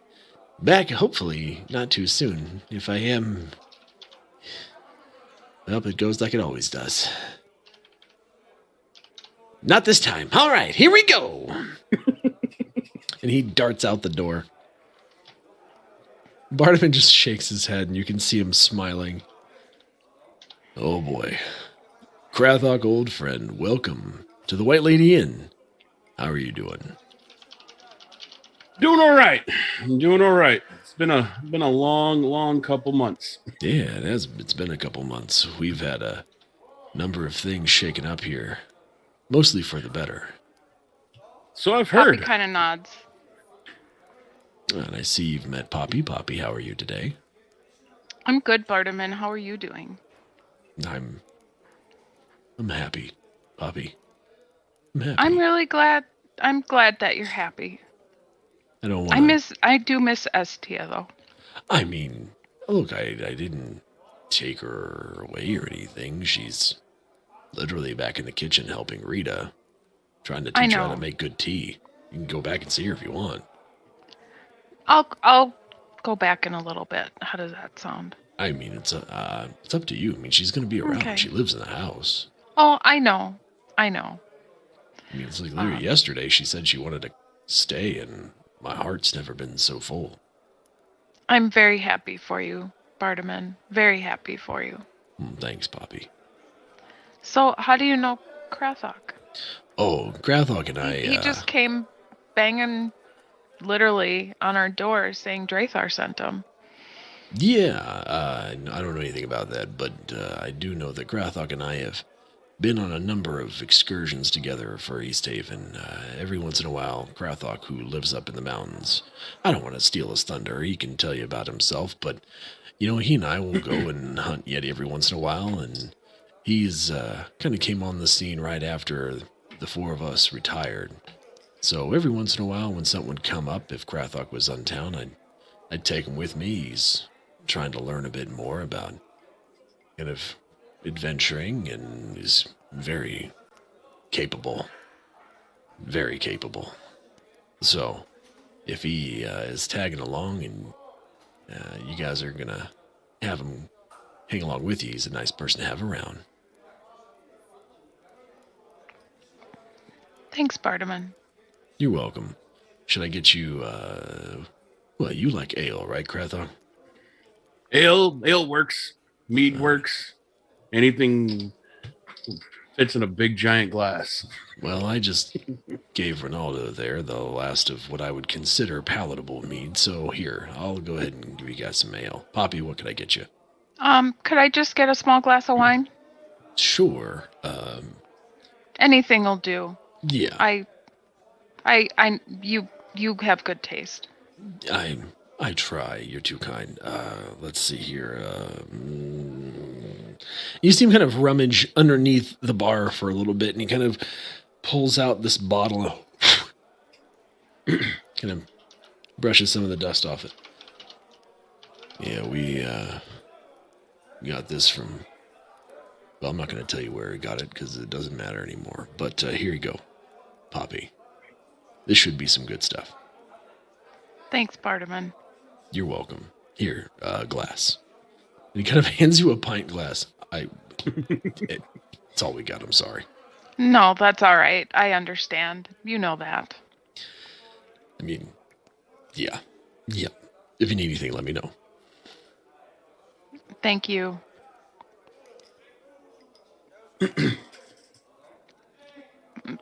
back, hopefully not too soon. If I am, well, it goes like it always does. Not this time. All right, here we go. And he darts out the door. Bartman just shakes his head, and you can see him smiling. Oh boy. Krathok, old friend, welcome to the White Lady Inn. How are you doing? Doing all right. I'm doing all right. It's been a long couple months. Yeah, it's been a couple months. We've had a number of things shaken up here, mostly for the better. So I've Poppy heard. kind of nods. And I see you've met Poppy. Poppy, how are you today? I'm good, Bartman. How are you doing? I'm happy, Poppy. I'm happy. I'm really glad. I'm glad that you're happy. I don't want. I do miss Estia though. I mean, look, I didn't take her away or anything. She's literally back in the kitchen helping Rita, trying to teach her how to make good tea. You can go back and see her if you want. I'll go back in a little bit. How does that sound? I mean, it's up to you. I mean, she's going to be around. Okay. She lives in the house. Oh, I know. I mean, it's like literally yesterday she said she wanted to stay, and my heart's never been so full. I'm very happy for you, Bartman. Very happy for you. Thanks, Poppy. So, how do you know Krathok? Oh, Krathok and I... He just came banging literally on our door saying Drathar sent him. Yeah, I don't know anything about that, but I do know that Krathok and I have been on a number of excursions together for East Haven. Every once in a while, Krathok, who lives up in the mountains, I don't want to steal his thunder, he can tell you about himself, but, you know, he and I will go and hunt Yeti every once in a while, and he's kind of came on the scene right after the four of us retired. So every once in a while, when something would come up, if Krathok was on town, I'd take him with me. He's trying to learn a bit more about kind of adventuring, and is very capable. Very capable. So, if he is tagging along and you guys are going to have him hang along with you, he's a nice person to have around. Thanks, Bartman. You're welcome. Should I get you, well, you like ale, right, Krathok? Ale works. Mead works. Anything fits in a big giant glass. Well, I just gave Ronaldo there the last of what I would consider palatable mead, so here, I'll go ahead and give you guys some ale. Poppy, what could I get you? Could I just get a small glass of wine? Sure. Anything will do. Yeah. You have good taste. I try. You're too kind. Let's see here. You see him kind of rummage underneath the bar for a little bit, and he kind of pulls out this bottle and kind of brushes some of the dust off it. Yeah, we got this from... Well, I'm not going to tell you where he got it, because it doesn't matter anymore. But here you go, Poppy. This should be some good stuff. Thanks, Bartman. You're welcome. Here, glass. And he kind of hands you a pint glass. It's all we got, I'm sorry. No, that's all right. I understand. You know that. I mean, yeah. If you need anything, let me know. Thank you.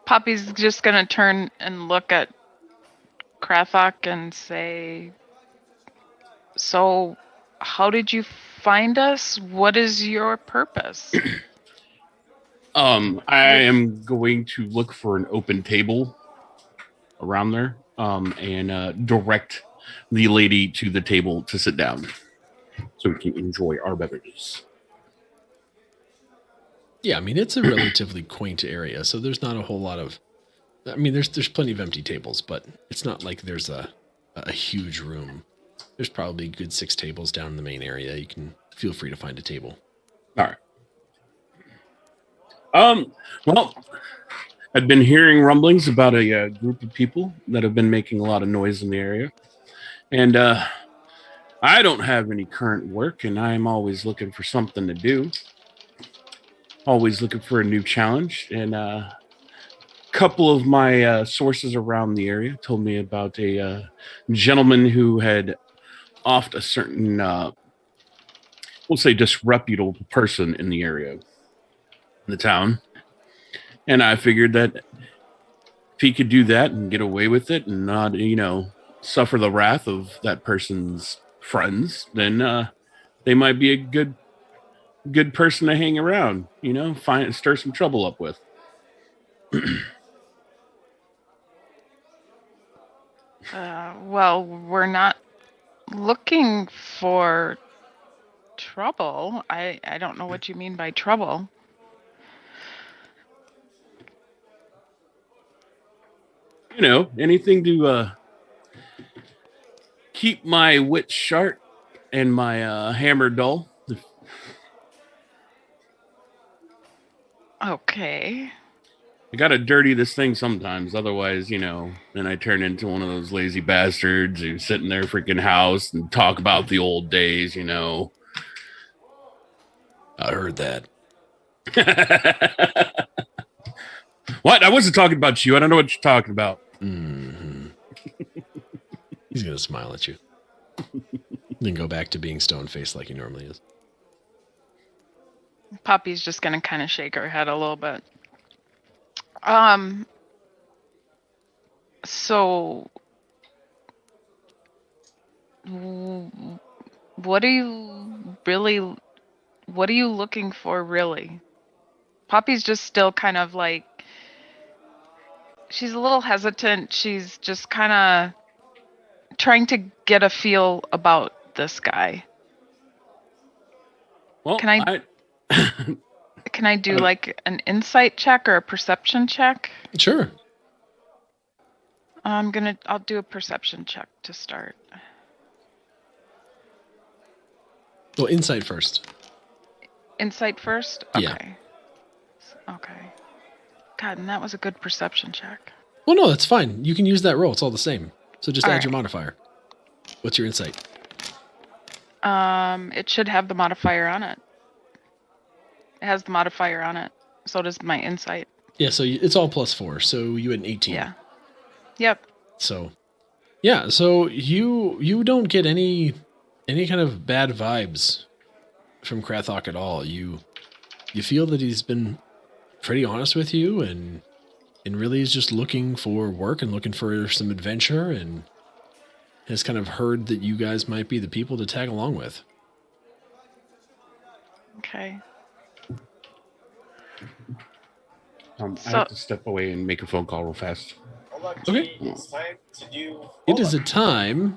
Poppy's just gonna turn and look at Krathok and say, So, how did you find us? What is your purpose? I am going to look for an open table around there, and direct the lady to the table to sit down so we can enjoy our beverages. Yeah, I mean, it's a relatively quaint area, so there's not a whole lot of... I mean, there's plenty of empty tables, but it's not like there's a huge room. There's probably a good 6 tables down in the main area. You can feel free to find a table. All right. Well, I've been hearing rumblings about a group of people that have been making a lot of noise in the area. And I don't have any current work, and I'm always looking for something to do. Always looking for a new challenge. And a couple of my sources around the area told me about a gentleman who had offed a certain, we'll say, disreputable person in the area, in the town. And I figured that if he could do that and get away with it and not, suffer the wrath of that person's friends, then they might be a good person to hang around, stir some trouble up with. Well, we're not looking for trouble. I don't know what you mean by trouble. Anything to keep my wit sharp and my hammer dull. Okay. I gotta dirty this thing sometimes, otherwise, then I turn into one of those lazy bastards who sit in their freaking house and talk about the old days, I heard that. What? I wasn't talking about you. I don't know what you're talking about. Mm-hmm. He's going to smile at you. Then go back to being stone-faced like he normally is. Poppy's just going to kind of shake her head a little bit. So what are you looking for, really? Poppy's just still kind of like, she's a little hesitant. She's just kind of trying to get a feel about this guy. Well, Can I do like an insight check or a perception check? Sure. I'll do a perception check to start. Well, insight first. Insight first? Yeah. Okay. Okay. God, and that was a good perception check. Well, no, that's fine. You can use that roll. It's all the same. So just All add right. your modifier. What's your insight? It should have the modifier on it. It has the modifier on it. So does my insight. Yeah, so it's all +4. So you had an 18. Yeah. Yep. So, yeah, so you don't get any kind of bad vibes from Krathok at all. You feel that he's been pretty honest with you and really is just looking for work and looking for some adventure and has kind of heard that you guys might be the people to tag along with. Okay. I have to step away and make a phone call real fast. Okay. It's time to do. It is a time.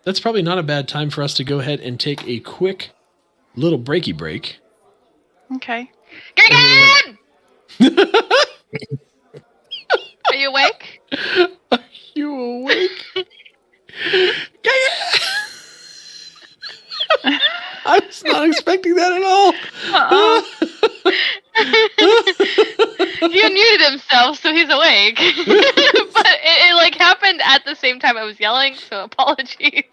That's probably not a bad time for us to go ahead and take a quick little breaky break. Okay. Gagan! Are you awake? Are you awake? I was not expecting that at all. He unmuted himself, so he's awake. But it like happened at the same time I was yelling, so apologies.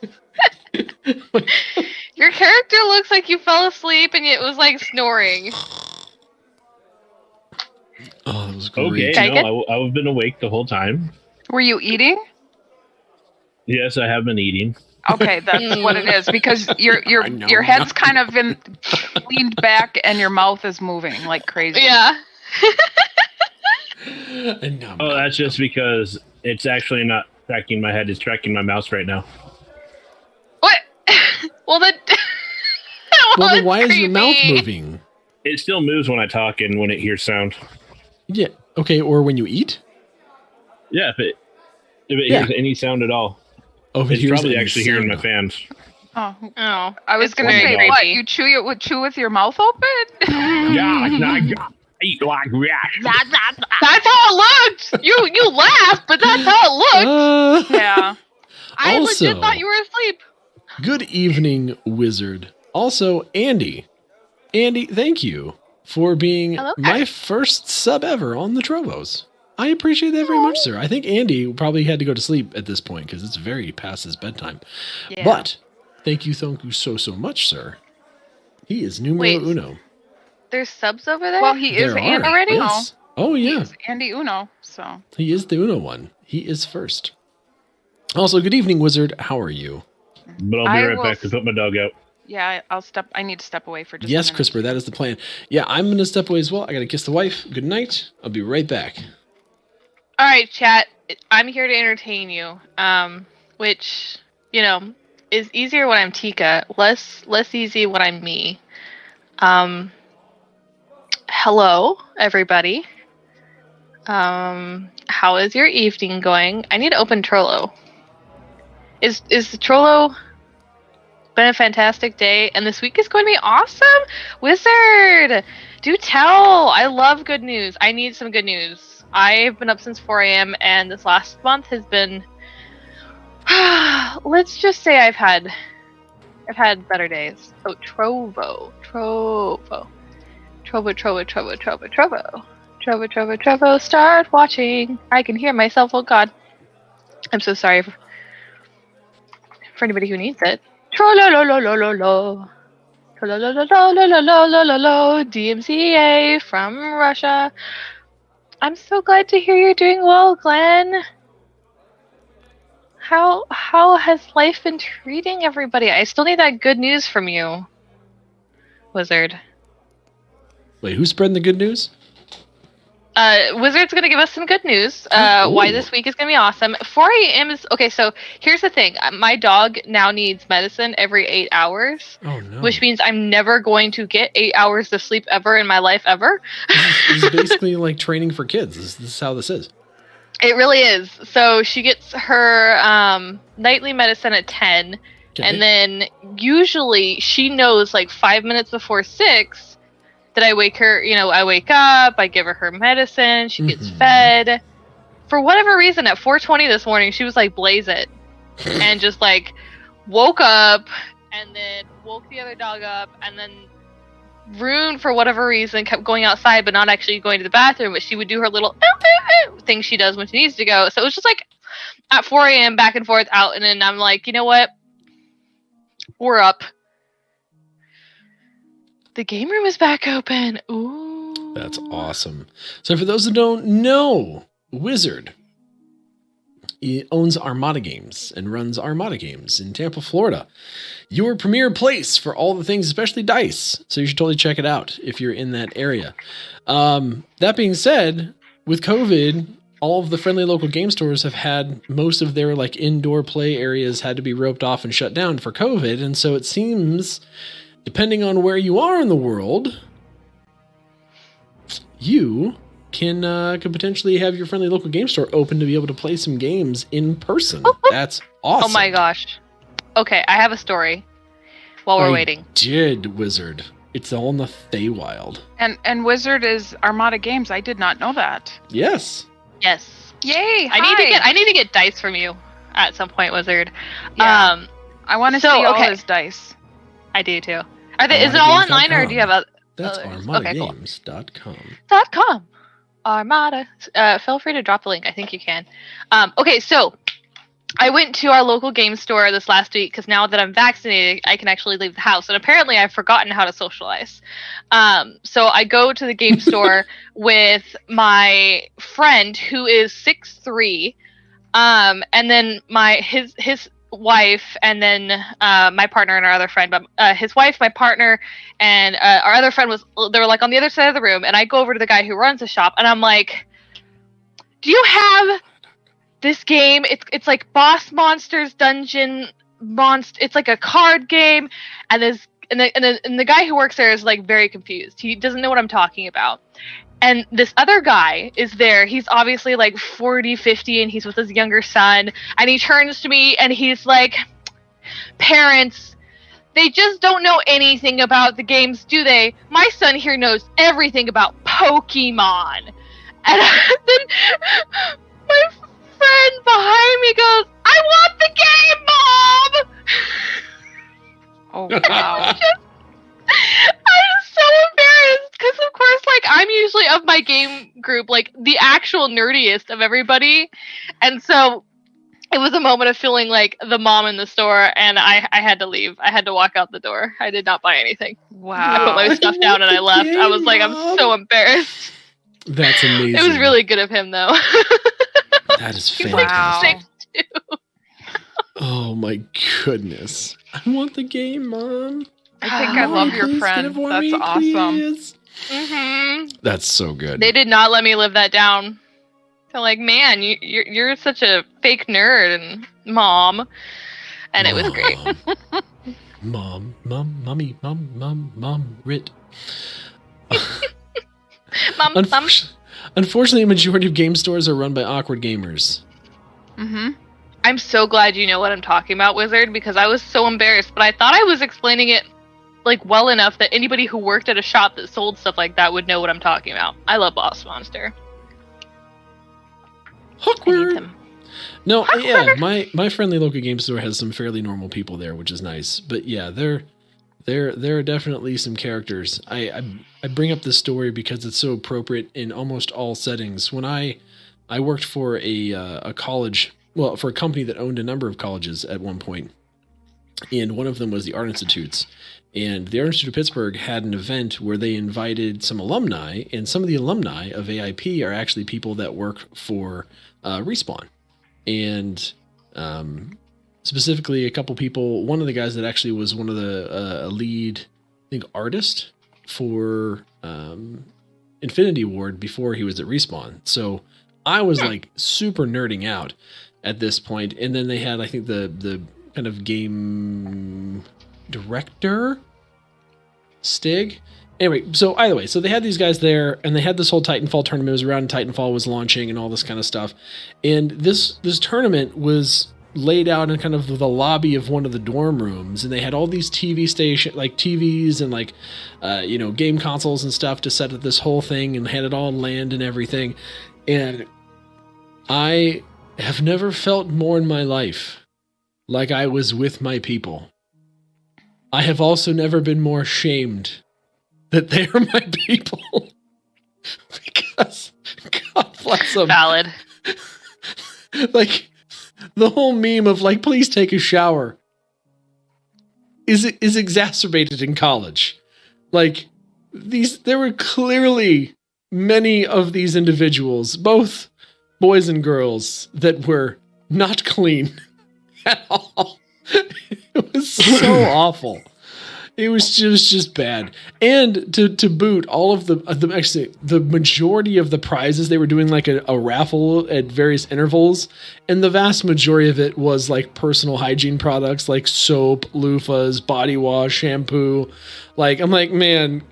Your character looks like you fell asleep and it was like snoring. Oh, that was great. Okay, no, I've been awake the whole time. Were you eating? Yes, I have been eating. Okay, that's what it is, because your head's kind of leaned back and your mouth is moving like crazy. Yeah. Oh, that's just because it's actually not tracking my head; it's tracking my mouse right now. What? Well, then. Well, then why is your mouth moving? It still moves when I talk and when it hears sound. Yeah. Okay. Or when you eat. Yeah, if it hears any sound at all. Oh, if it It's hears probably any actually hearing my sound. fans. Oh, Oh, I was it's gonna very say, creepy. what? You chew with your mouth open? Eat like that. That's how it looked. You laughed, but that's how it looked. Yeah. I Also- legit thought you were asleep. Good evening, wizard. Also, Andy. Andy, thank you for being Hello, my guys. first sub ever on the Trovos. I appreciate that very much, sir. I think Andy probably had to go to sleep at this point because it's very past his bedtime. Yeah. But thank you so much, sir. He is numero Wait. uno. There's subs over there? Well, he is There Andy are, already. yes. Oh yeah, He's Andy Uno. So he is the Uno one. He is first. Also, good evening, wizard. How are you? But I'll be I right will back to put my dog out. yeah, I need to step away for just. Yes, a minute. CRISPR, that is the plan. Yeah, I'm going to step away as well. I got to kiss the wife. Good night. I'll be right back. All right, chat. I'm here to entertain you. Which, is easier when I'm Tika, less easy when I'm me. Hello, everybody. How is your evening going? I need to open Trollo. Is the Trollo been a fantastic day? And this week is going to be awesome? Wizard! Do tell! I love good news. I need some good news. I've been up since 4 a.m. and this last month has been... let's just say I've had better days. Oh, Trovo, start watching. I can hear myself. Oh God, I'm so sorry for anybody who needs it. Trollolololololo, trollolololololololo, DMCA from Russia. I'm so glad to hear you're doing well, Glenn. How has life been treating everybody? I still need that good news from you, Wizard. Wait, who's spreading the good news? Wizard's gonna give us some good news. Why this week is gonna be awesome. 4 a.m. is okay. So here's the thing: my dog now needs medicine every 8 hours, Oh, no. which means I'm never going to get 8 hours of sleep ever in my life ever. This is basically like training for kids. This is how this is. It really is. So she gets her nightly medicine at 10, Okay. and then usually she knows like 5 minutes before 6 that I wake her. I wake up, I give her medicine, she gets Mhm. fed. For whatever reason, at 4:20 this morning, she was like, "Blaze it," and just like woke up, and then woke the other dog up, and then Rune, for whatever reason, kept going outside, but not actually going to the bathroom. But she would do her little thing she does when she needs to go. So it was just like at 4 a.m. back and forth out, and then I'm like, you know what? We're up. The game room is back open. Ooh. That's awesome. So for those who don't know, Wizard, he owns Armada Games and runs Armada Games in Tampa, Florida. Your premier place for all the things, especially dice. So you should totally check it out if you're in that area. That being said, with COVID, all of the friendly local game stores have had most of their like indoor play areas had to be roped off and shut down for COVID. And so it seems, depending on where you are in the world, you can potentially have your friendly local game store open to be able to play some games in person. That's awesome. Oh my gosh. Okay, I have a story while we're I waiting. did, Wizard. It's all in the Feywild. And Wizard is Armada Games. I did not know that. Yes. Yes. Yay! I need to get dice from you at some point, Wizard. Yeah. I want to so, see all okay. his dice. I do too. Is it all online or do you have a That's others? Okay, cool. armadagames.com. .com. Armada. Feel free to drop the link. I think you can. Okay, so I went to our local game store this last week because now that I'm vaccinated, I can actually leave the house. And apparently I've forgotten how to socialize. So I go to the game store with my friend who is 6'3", and then his wife, and then my partner and our other friend. But his wife, my partner, and our other friend they were like on the other side of the room. And I go over to the guy who runs the shop, and I'm like, "Do you have this game? It's like Boss Monsters Dungeon monster. It's like a card game, and the guy who works there is like very confused. He doesn't know what I'm talking about. And this other guy is there. He's obviously like 40, 50, and he's with his younger son. And he turns to me and he's like, "Parents, they just don't know anything about the games, do they? My son here knows everything about Pokemon." And then my friend behind me goes, "I want the game, Mom!" Oh, wow. I'm so embarrassed because, of course, like, I'm usually of my game group, like, the actual nerdiest of everybody. And so it was a moment of feeling like the mom in the store, and I had to leave. I had to walk out the door. I did not buy anything. I put my Wow. stuff down and I left. I was like, I'm so embarrassed. That's amazing. It was really good of him, though. That is He's like fantastic. six, too. Oh my goodness. I want the game, Mom. I think I love your Please get friend. it for That's me, awesome. please. Mm-hmm. That's so good. They did not let me live that down. They're like, "Man, you're such a fake nerd," and Mom. And it was great. Mom, Rit. Mom. Unfortunately, a majority of game stores are run by awkward gamers. Mm-hmm. I'm so glad you know what I'm talking about, Wizard, because I was so embarrassed, but I thought I was explaining it like well enough that anybody who worked at a shop that sold stuff like that would know what I'm talking about. I love Boss Monster. I need Awkward. them. No, Awkward. yeah, my friendly local game store has some fairly normal people there, which is nice. But yeah, there are definitely some characters. I bring up this story because it's so appropriate in almost all settings. When I worked for a college, well, for a company that owned a number of colleges at one point, and one of them was the Art Institutes. And the Art Institute of Pittsburgh had an event where they invited some alumni, and some of the alumni of AIP are actually people that work for Respawn. And specifically, a couple people, one of the guys that actually was one of the lead, I think, artist for Infinity Ward before he was at Respawn. So I was like super nerding out at this point. And then they had, I think, the kind of game director, Stig. Anyway, so either way, so they had these guys there, and they had this whole Titanfall tournament. It was around Titanfall was launching and all this kind of stuff. And this tournament was laid out in kind of the lobby of one of the dorm rooms, and they had all these TV station, like TVs and like game consoles and stuff to set up this whole thing, and had it all land and everything. And I have never felt more in my life like I was with my people. I have also never been more ashamed that they are my people. Because, God bless them. Valid. Like, the whole meme of, like, please take a shower is exacerbated in college. Like, there were clearly many of these individuals, both boys and girls, that were not clean at all. It was so awful. It was just bad. And to boot, all of the majority of the prizes, they were doing like a raffle at various intervals, and the vast majority of it was like personal hygiene products like soap, loofahs, body wash, shampoo. Like, I'm like, man,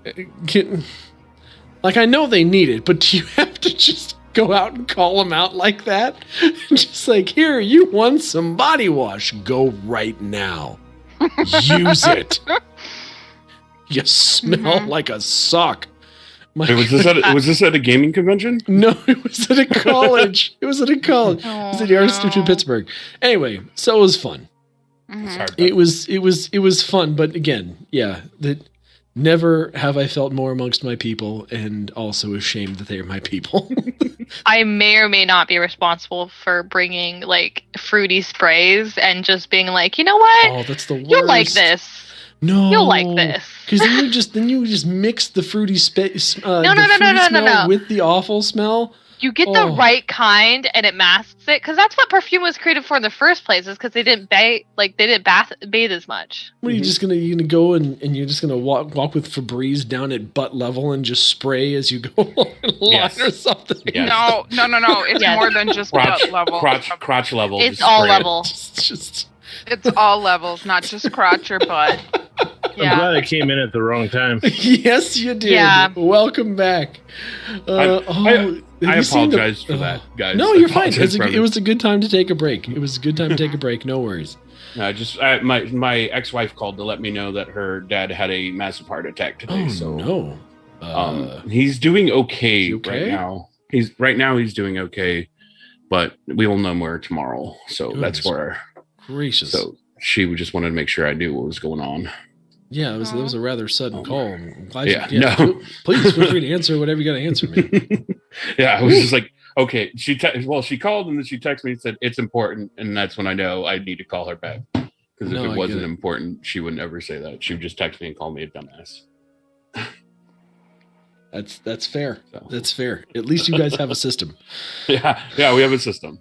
like, I know they need it, but do you have to just go out and call them out like that? Just like, here, you won some body wash. Go right now. Use it. You smell like a sock. Wait, was this at a gaming convention? No, it was at a college. It was at the Art Institute of Pittsburgh. Anyway, so it was fun. It's hard. It was fun, but again, yeah, that never have I felt more amongst my people, and also ashamed that they are my people. I may or may not be responsible for bringing like fruity sprays and just being like, you know what? Oh, that's the worst. You'll like this. No, You'll like this. Because then you just mix the fruity space. No. With the awful smell. You get the right kind, and it masks it, because that's what perfume was created for in the first place. Is because they didn't bathe as much. What are you just gonna go and you're just gonna walk with Febreze down at butt level and just spray as you go along a line or something? Yes. No. It's Yes. more than just butt level. Crotch level. It's just all spray it. level. Just It's all levels, not just crotch or butt. I'm glad I came in at the wrong time. Yes, you did. Yeah. Welcome back. I apologize for that, guys. No, I you're fine. apologize for It was a good time to take a break. It was a good time to take a break. No worries. No, my ex-wife called to let me know that her dad had a massive heart attack today. Oh, so no. he's doing okay, okay? right now. He's doing okay, but we will know more tomorrow. So Goodness that's where. Gracious. So she just wanted to make sure I knew what was going on. Yeah, it was a rather sudden call. I'm glad Yeah, no. Please feel free to answer whatever you got to answer me. Yeah, I was just like, okay. She called and then she texted me and said it's important, and that's when I know I need to call her back. Because if it wasn't important, she would never say that. She would just text me and call me a dumbass. That's fair. So. That's fair. At least you guys have a system. Yeah, we have a system.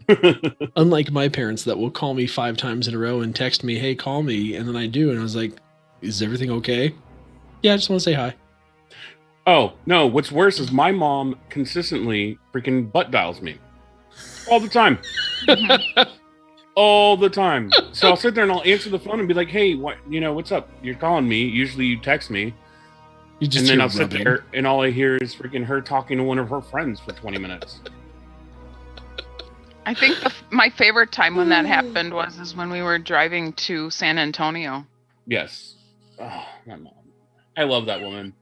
Unlike my parents that will call me 5 times in a row and text me, "Hey, call me," and then I do, and I was like, "Is everything okay?" Yeah, I just want to say hi. Oh, no, what's worse is my mom consistently freaking butt dials me. All the time. All the time. So I'll sit there and I'll answer the phone and be like, hey, what's up? You're calling me. Usually you text me. You just And then hear I'll sit rubbing. there and all I hear is freaking her talking to one of her friends for 20 minutes. I think my favorite time when that happened was when we were driving to San Antonio. Yes. Oh, my mom. I love that woman.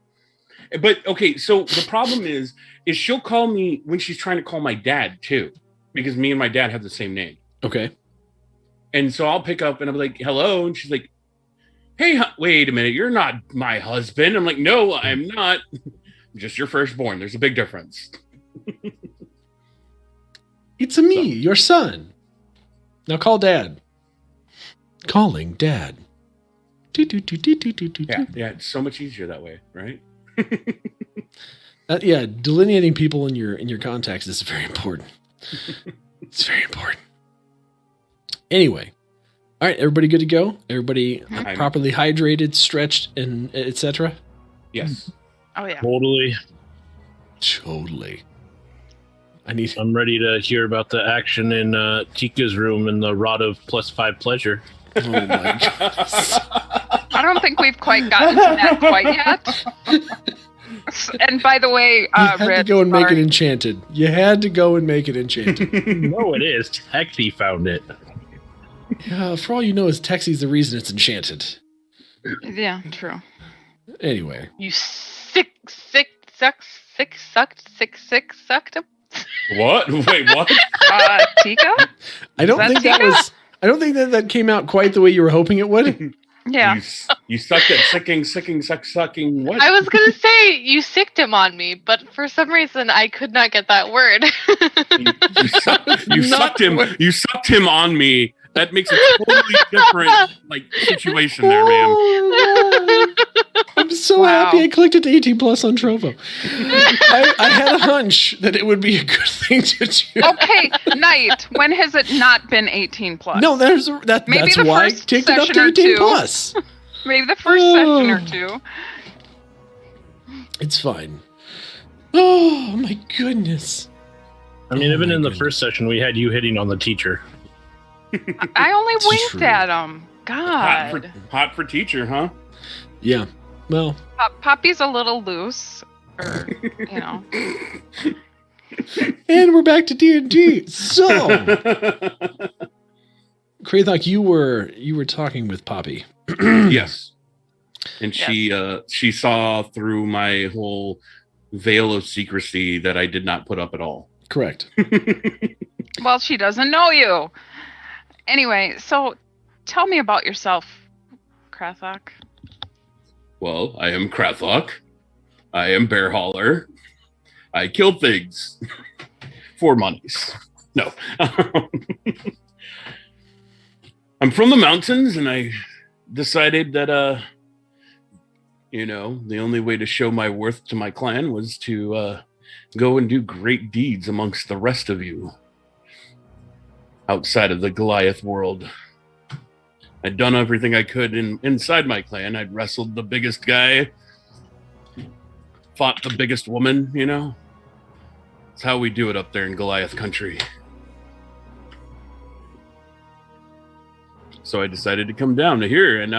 But, okay, so the problem is she'll call me when she's trying to call my dad, too. Because me and my dad have the same name. Okay. And so I'll pick up and I'll be like, hello. And she's like, hey, wait a minute. You're not my husband. I'm like, no, I'm not. I'm just your firstborn. There's a big difference. It's me, your son. Now call dad. Calling dad. Yeah, it's so much easier that way, right? Yeah, delineating people in your contacts is very important. It's very important. Anyway, all right, everybody good to go? Everybody properly hydrated, stretched, and etc. Yes. Oh yeah. Totally. I'm ready to hear about the action in Tika's room in the Rod of +5 Pleasure. Oh my goodness. I don't think we've quite gotten to that quite yet. And by the way, You had to Red, go and make it sorry. enchanted. You had to go and make it enchanted. No, it is. Hexy found it. Yeah, for all you know, is Texie's the reason it's enchanted. Yeah, true. Anyway. You sucked him. What? Wait, what? Tika? I don't that think that Tika? was. I don't think that came out quite the way you were hoping it would. Yeah. You sucked at sucking what? I was gonna say you sicked him on me, but for some reason I could not get that word. You sucked him on me. That makes a totally different situation there, ma'am. I'm so Wow. happy I clicked it to 18 plus on Trovo. I had a hunch that it would be a good thing to do. Okay, Knight, when has it not been 18 plus? No, Maybe that's the why I first kicked it up session to or 18 two. plus. Maybe the first session or two. It's fine. Oh my goodness. I mean, even my in the goodness. first session, we had you hitting on the teacher. I only It's winked true. at him. God. Hot for teacher, huh? Yeah. Well, Poppy's a little loose. Or, and we're back to D&D. So, Krathok, you were talking with Poppy. Yes. And she saw through my whole veil of secrecy that I did not put up at all. Correct. Well, she doesn't know you. Anyway, so tell me about yourself, Krathok. Well, I am Krathok. I am Bear Hauler. I kill things for monies. No. I'm from the mountains, and I decided that, the only way to show my worth to my clan was to go and do great deeds amongst the rest of you outside of the Goliath world. I'd done everything I could inside my clan. I'd wrestled the biggest guy, fought the biggest woman, It's how we do it up there in Goliath country. So I decided to come down to here and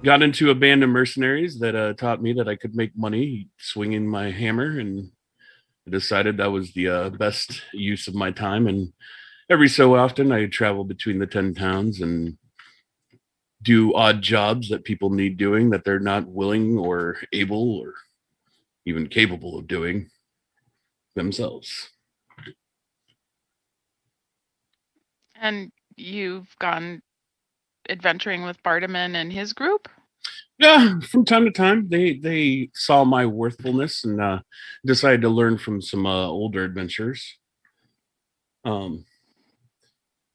got into a band of mercenaries that taught me that I could make money swinging my hammer, and I decided that was the best use of my time. And every so often I travel between the 10 towns and do odd jobs that people need doing that they're not willing or able or even capable of doing themselves. And you've gone adventuring with Bardaman and his group? Yeah, from time to time, they saw my worthfulness and decided to learn from some older adventurers. That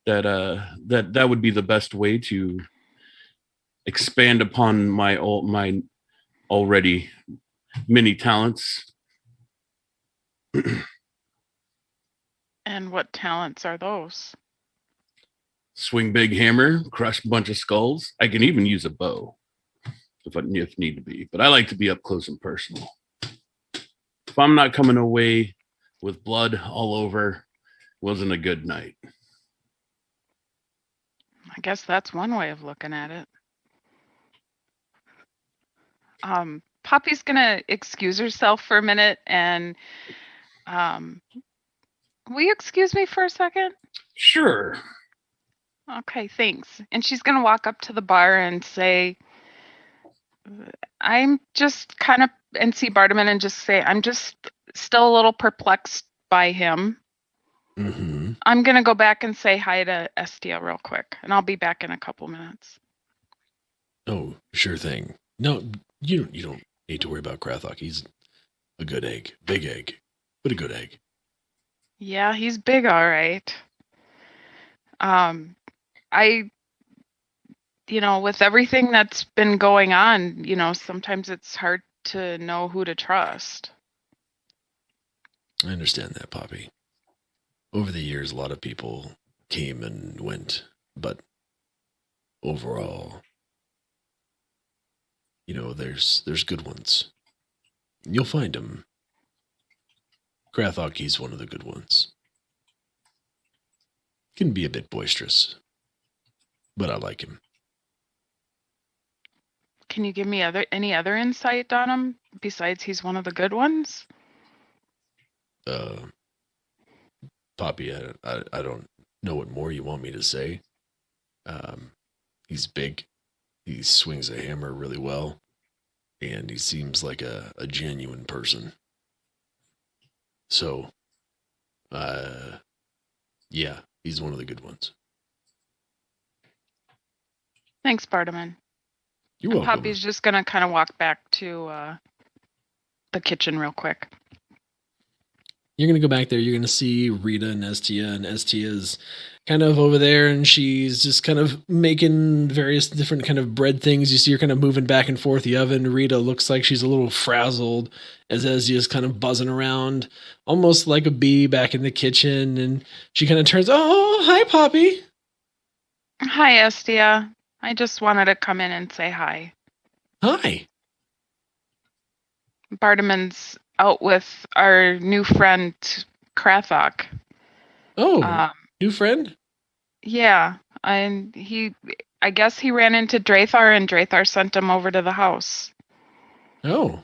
would be the best way to expand upon my already many talents. And what talents are those? Swing big hammer, crush a bunch of skulls. I can even use a bow if need to be, but I like to be up close and personal. If I'm not coming away with blood all over, wasn't a good night. I guess that's one way of looking at it. Poppy's gonna excuse herself for a minute, and will you excuse me for a second? Sure. Okay, thanks. And she's gonna walk up to the bar and say, I'm just kind of, and see Bardaman and just say, I'm just still a little perplexed by him. Mm-hmm. I'm gonna go back and say hi to Estia real quick, and I'll be back in a couple minutes. Oh, sure thing. No, you don't need to worry about Krathok. He's a good egg. Big egg, but a good egg. Yeah, he's big, all right. With everything that's been going on, sometimes it's hard to know who to trust. I understand that, Poppy. Over the years, a lot of people came and went, but overall, there's good ones. You'll find them. Krathok, he's one of the good ones. Can be a bit boisterous, but I like him. Can you give me any other insight on him besides he's one of the good ones? Poppy, I don't know what more you want me to say. He's big. He swings a hammer really well, and he seems like a genuine person. So, yeah, he's one of the good ones. Thanks, Bardaman. You're welcome. Poppy's just gonna kind of walk back to the kitchen real quick. You're going to go back there. You're going to see Rita and Estia's kind of over there, and she's just kind of making various different kind of bread things. You see her kind of moving back and forth the oven. Rita looks like she's a little frazzled as Estia's kind of buzzing around, almost like a bee back in the kitchen, and she kind of turns, oh, hi, Poppy. Hi, Estia. I just wanted to come in and say hi. Hi. Bardaman's out with our new friend, Krathok. Oh, new friend? Yeah, and I guess he ran into Drathar, and Drathar sent him over to the house. Oh.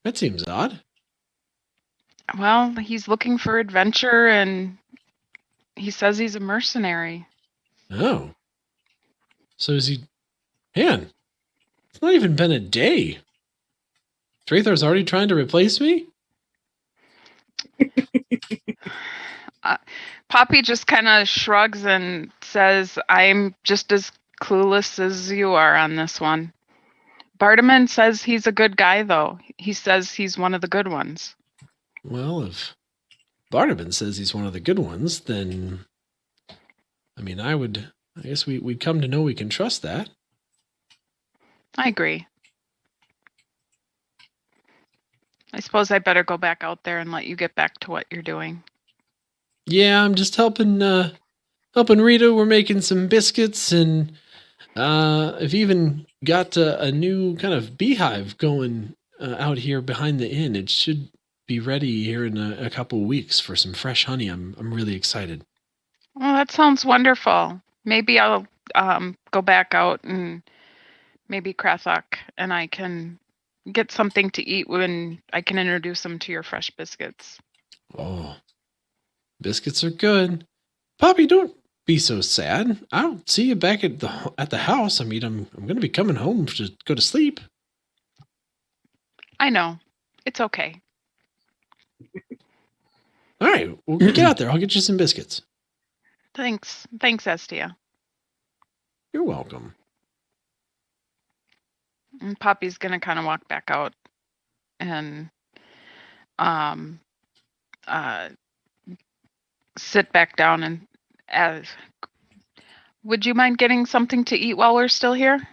That seems odd. Well, he's looking for adventure, and he says he's a mercenary. Oh. So is he... Man, it's not even been a day. Drathar's already trying to replace me? Poppy just kind of shrugs and says, I'm just as clueless as you are on this one. Bardaman says he's a good guy, though. He says he's one of the good ones. Well, if Bardaman says he's one of the good ones, then... I mean, I guess we'd come to know we can trust that. I agree. I suppose I better go back out there and let you get back to what you're doing. Yeah, I'm just helping Rita. We're making some biscuits, and I've even got a new kind of beehive going out here behind the inn. It should be ready here in a couple of weeks for some fresh honey. I'm really excited. Well, that sounds wonderful. Maybe I'll go back out and maybe Krathok and I can get something to eat when I can introduce them to your fresh biscuits. Oh, biscuits are good. Poppy, don't be so sad. I'll see you back at the house. I mean, I'm going to be coming home to go to sleep. I know. It's okay. All right, well, get out there. I'll get you some biscuits. Thanks. Thanks, Estia. You're welcome. And Poppy's gonna kind of walk back out and sit back down and would you mind getting something to eat while we're still here?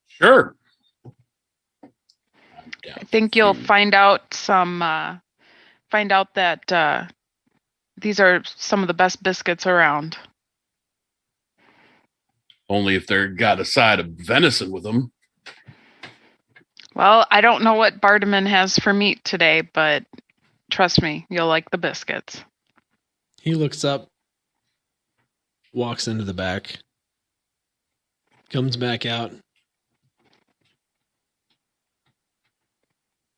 Sure. I think you'll find out that these are some of the best biscuits around. Only if they're got a side of venison with them. Well, I don't know what Bardaman has for meat today, but trust me, you'll like the biscuits. He looks up, walks into the back, comes back out.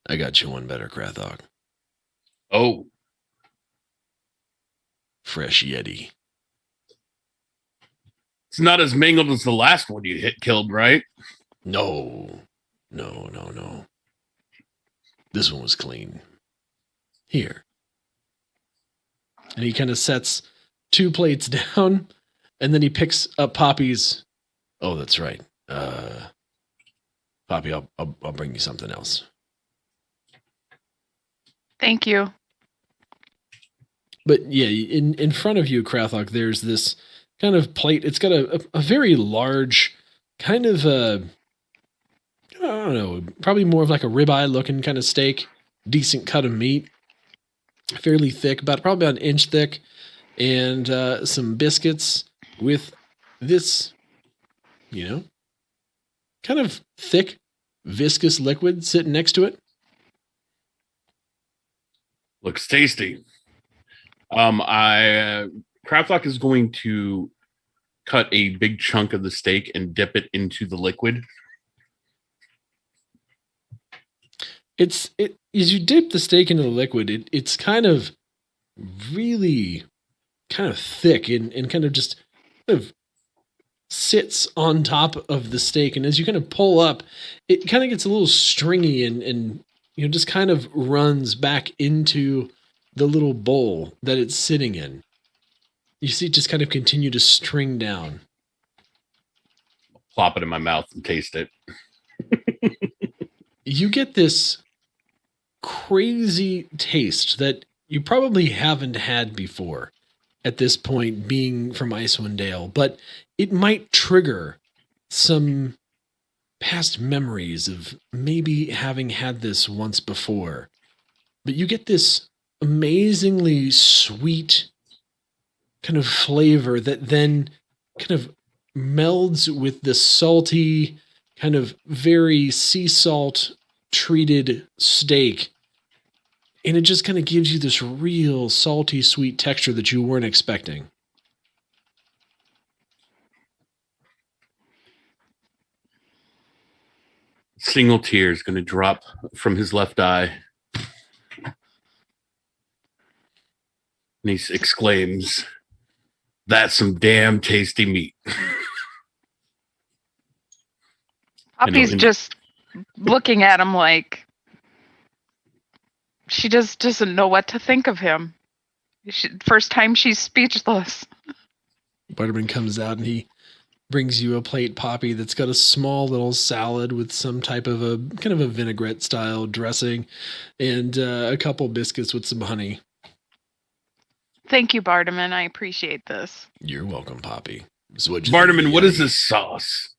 I got you one better, Krathok. Oh, Fresh Yeti. it's not as mangled as the last one you killed, right? No. This one was clean. Here. And he kind of sets 2 plates down, and then he picks up Poppy's. Oh, that's right. Poppy, I'll bring you something else. Thank you. But yeah, in front of you, Krathok, there's this kind of plate. It's got a very large kind of I don't know, probably more of like a ribeye looking kind of steak, decent cut of meat, fairly thick, probably about an inch thick, and some biscuits with this, kind of thick, viscous liquid sitting next to it. Looks tasty. Kraftlock is going to cut a big chunk of the steak and dip it into the liquid. As you dip the steak into the liquid, it's kind of really kind of thick and kind of just kind of sits on top of the steak. And as you kind of pull up, it kind of gets a little stringy and just kind of runs back into the little bowl that it's sitting in. You see it just kind of continue to string down. Plop it in my mouth and taste it. You get this crazy taste that you probably haven't had before at this point, being from Icewind Dale, but it might trigger some past memories of maybe having had this once before. But you get this amazingly sweet kind of flavor that then kind of melds with the salty, kind of very sea salt treated steak. And it just kind of gives you this real salty, sweet texture that you weren't expecting. Single tear is going to drop from his left eye. And he exclaims, "That's some damn tasty meat." Poppy's just looking at him like she just doesn't know what to think of him. First time she's speechless. Butterman comes out and he brings you a plate, Poppy, that's got a small little salad with some type of a kind of a vinaigrette style dressing and a couple biscuits with some honey. Thank you, Bardaman. I appreciate this. You're welcome, Poppy. So Bardaman, what is this sauce?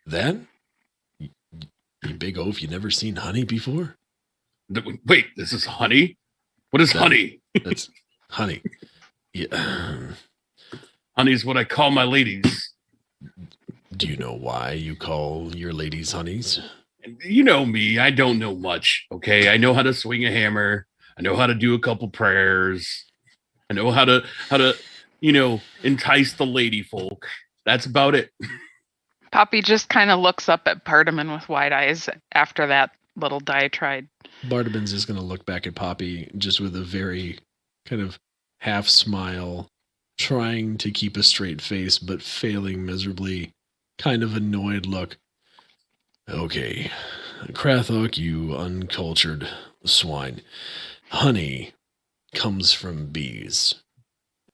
That? You big oaf, you never seen honey before? Wait, this is honey? What is honey? That's honey. Yeah. Honey's what I call my ladies. Do you know why you call your ladies honeys? You know me. I don't know much, okay? I know how to swing a hammer. I know how to do a couple prayers. I know how to entice the lady folk. That's about it. Poppy just kind of looks up at Pardaman with wide eyes after that little diatribe. Bardaman's just going to look back at Poppy just with a very kind of half smile, trying to keep a straight face, but failing miserably, kind of annoyed look. Okay, Krathok, you uncultured swine. Honey comes from bees.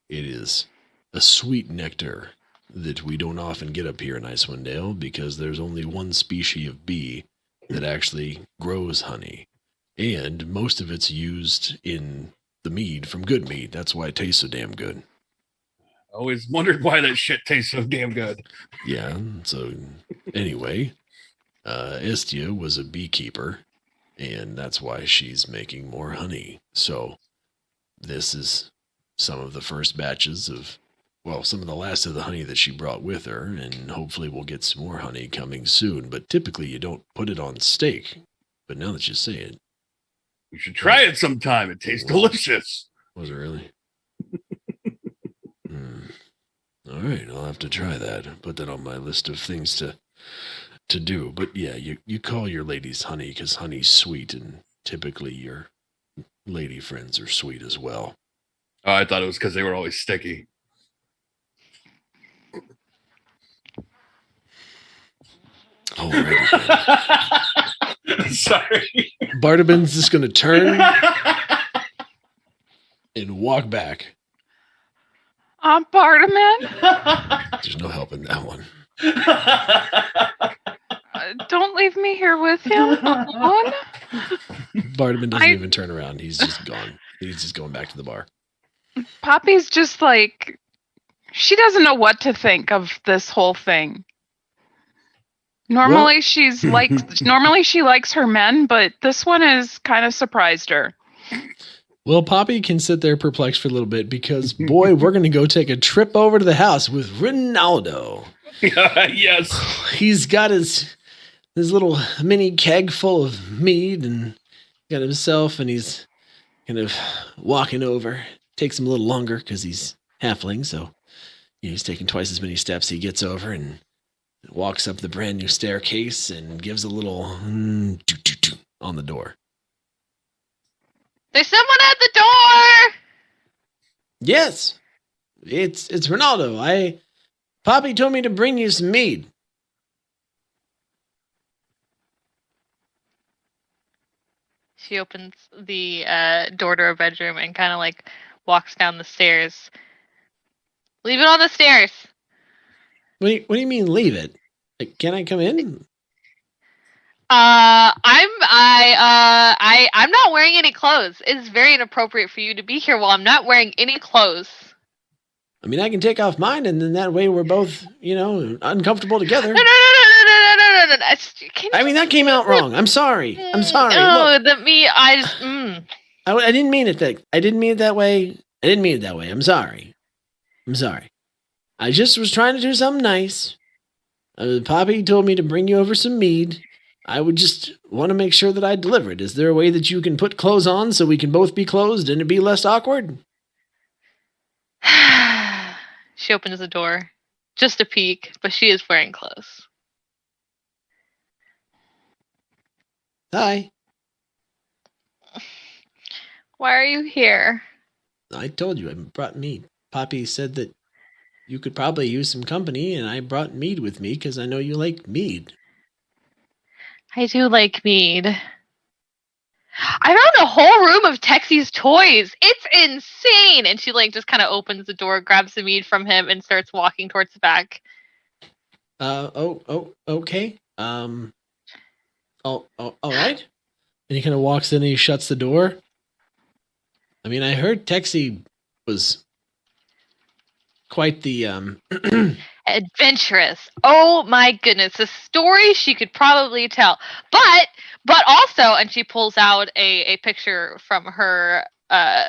It is a sweet nectar that we don't often get up here in Icewind Dale because there's only one species of bee that actually grows honey. And most of it's used in the mead from good mead. That's why it tastes so damn good. I always wondered why that shit tastes so damn good. Yeah, so anyway, Istia was a beekeeper, and that's why she's making more honey. So this is some of the first batches of, well, some of the last of the honey that she brought with her, and hopefully we'll get some more honey coming soon. But typically you don't put it on steak. But now that you say it. You should try it sometime. It tastes delicious. Was it really? All right, I'll have to try that. Put that on my list of things to do. But yeah, you call your ladies honey because honey's sweet, and typically your lady friends are sweet as well. Oh, I thought it was because they were always sticky. Alrighty. Sorry. Bardaman's just going to turn and walk back. Bardaman? There's no help in that one. Don't leave me here with him alone. Bardaman doesn't even turn around. He's just gone. He's just going back to the bar. Poppy's just like, she doesn't know what to think of this whole thing. Normally she likes her men, but this one has kind of surprised her. Well, Poppy can sit there perplexed for a little bit because, boy, we're going to go take a trip over to the house with Ronaldo. Yes. He's got his little mini keg full of mead and got himself, and he's kind of walking over. Takes him a little longer because he's halfling, so he's taking twice as many steps. He gets over and walks up the brand new staircase and gives a little on the door. There's someone at the door! Yes, it's Ronaldo. Poppy told me to bring you some mead. She opens the door to her bedroom and kind of like walks down the stairs. Leave it on the stairs. What do you mean leave it? Like, can I come in? I'm not wearing any clothes. It's very inappropriate for you to be here while I'm not wearing any clothes. I mean, I can take off mine, and then that way we're both, uncomfortable together. No. I mean, that came out wrong. I'm sorry. I'm sorry. No, Look, I didn't mean it that. I didn't mean it that way. I didn't mean it that way. I'm sorry. I just was trying to do something nice. Poppy told me to bring you over some mead. I would just want to make sure that I deliver it. Is there a way that you can put clothes on so we can both be clothed and it be less awkward? She opens the door. Just a peek, but she is wearing clothes. Hi. Why are you here? I told you I brought mead. Poppy said that you could probably use some company, and I brought mead with me because I know you like mead. I do like mead. I found a whole room of Texie's toys. It's insane. And she just kind of opens the door, grabs the mead from him, and starts walking towards the back. Okay. All right. And he kind of walks in and he shuts the door. I mean, I heard Texie was quite the adventurous. Oh my goodness, a story she could probably tell. But also, and she pulls out a picture from her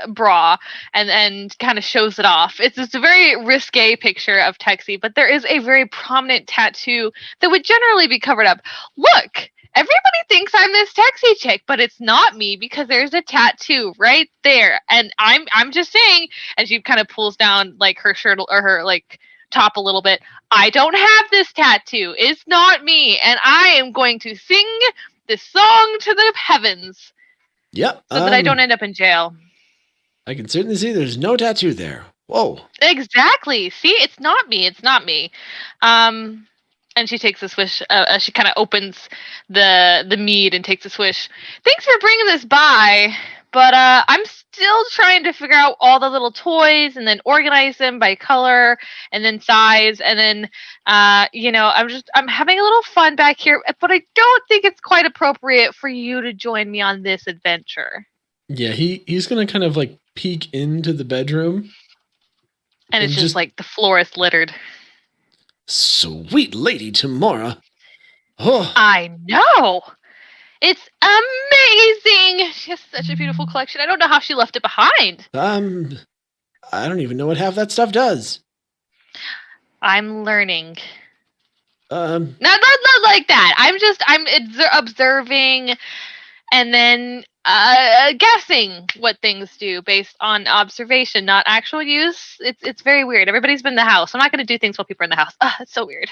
bra and kind of shows it off. It's a very risque picture of Texie, but there is a very prominent tattoo that would generally be covered up. Look, everybody thinks I'm this Texie chick, but it's not me because there's a tattoo right there. And I'm just saying, and she kind of pulls down like her shirt or her like top a little bit. I don't have this tattoo. It's not me. And I am going to sing this song to the heavens. Yep. So that I don't end up in jail. I can certainly see there's no tattoo there. Whoa. Exactly. See, it's not me. It's not me. And she takes a swish. She kind of opens the mead and takes a swish. Thanks for bringing this by, but I'm still trying to figure out all the little toys and then organize them by color and then size. And then, I'm having a little fun back here, but I don't think it's quite appropriate for you to join me on this adventure. Yeah, he's going to kind of like peek into the bedroom. And it's just like the floor is littered. Sweet Lady Tamora. Oh. I know. It's amazing. She has such a beautiful collection. I don't know how she left it behind. I don't even know what half that stuff does. I'm learning. Not like that. I'm observing and then guessing what things do based on observation, not actual use. It's very weird. Everybody's been in the house. I'm not going to do things while people are in the house. It's so weird.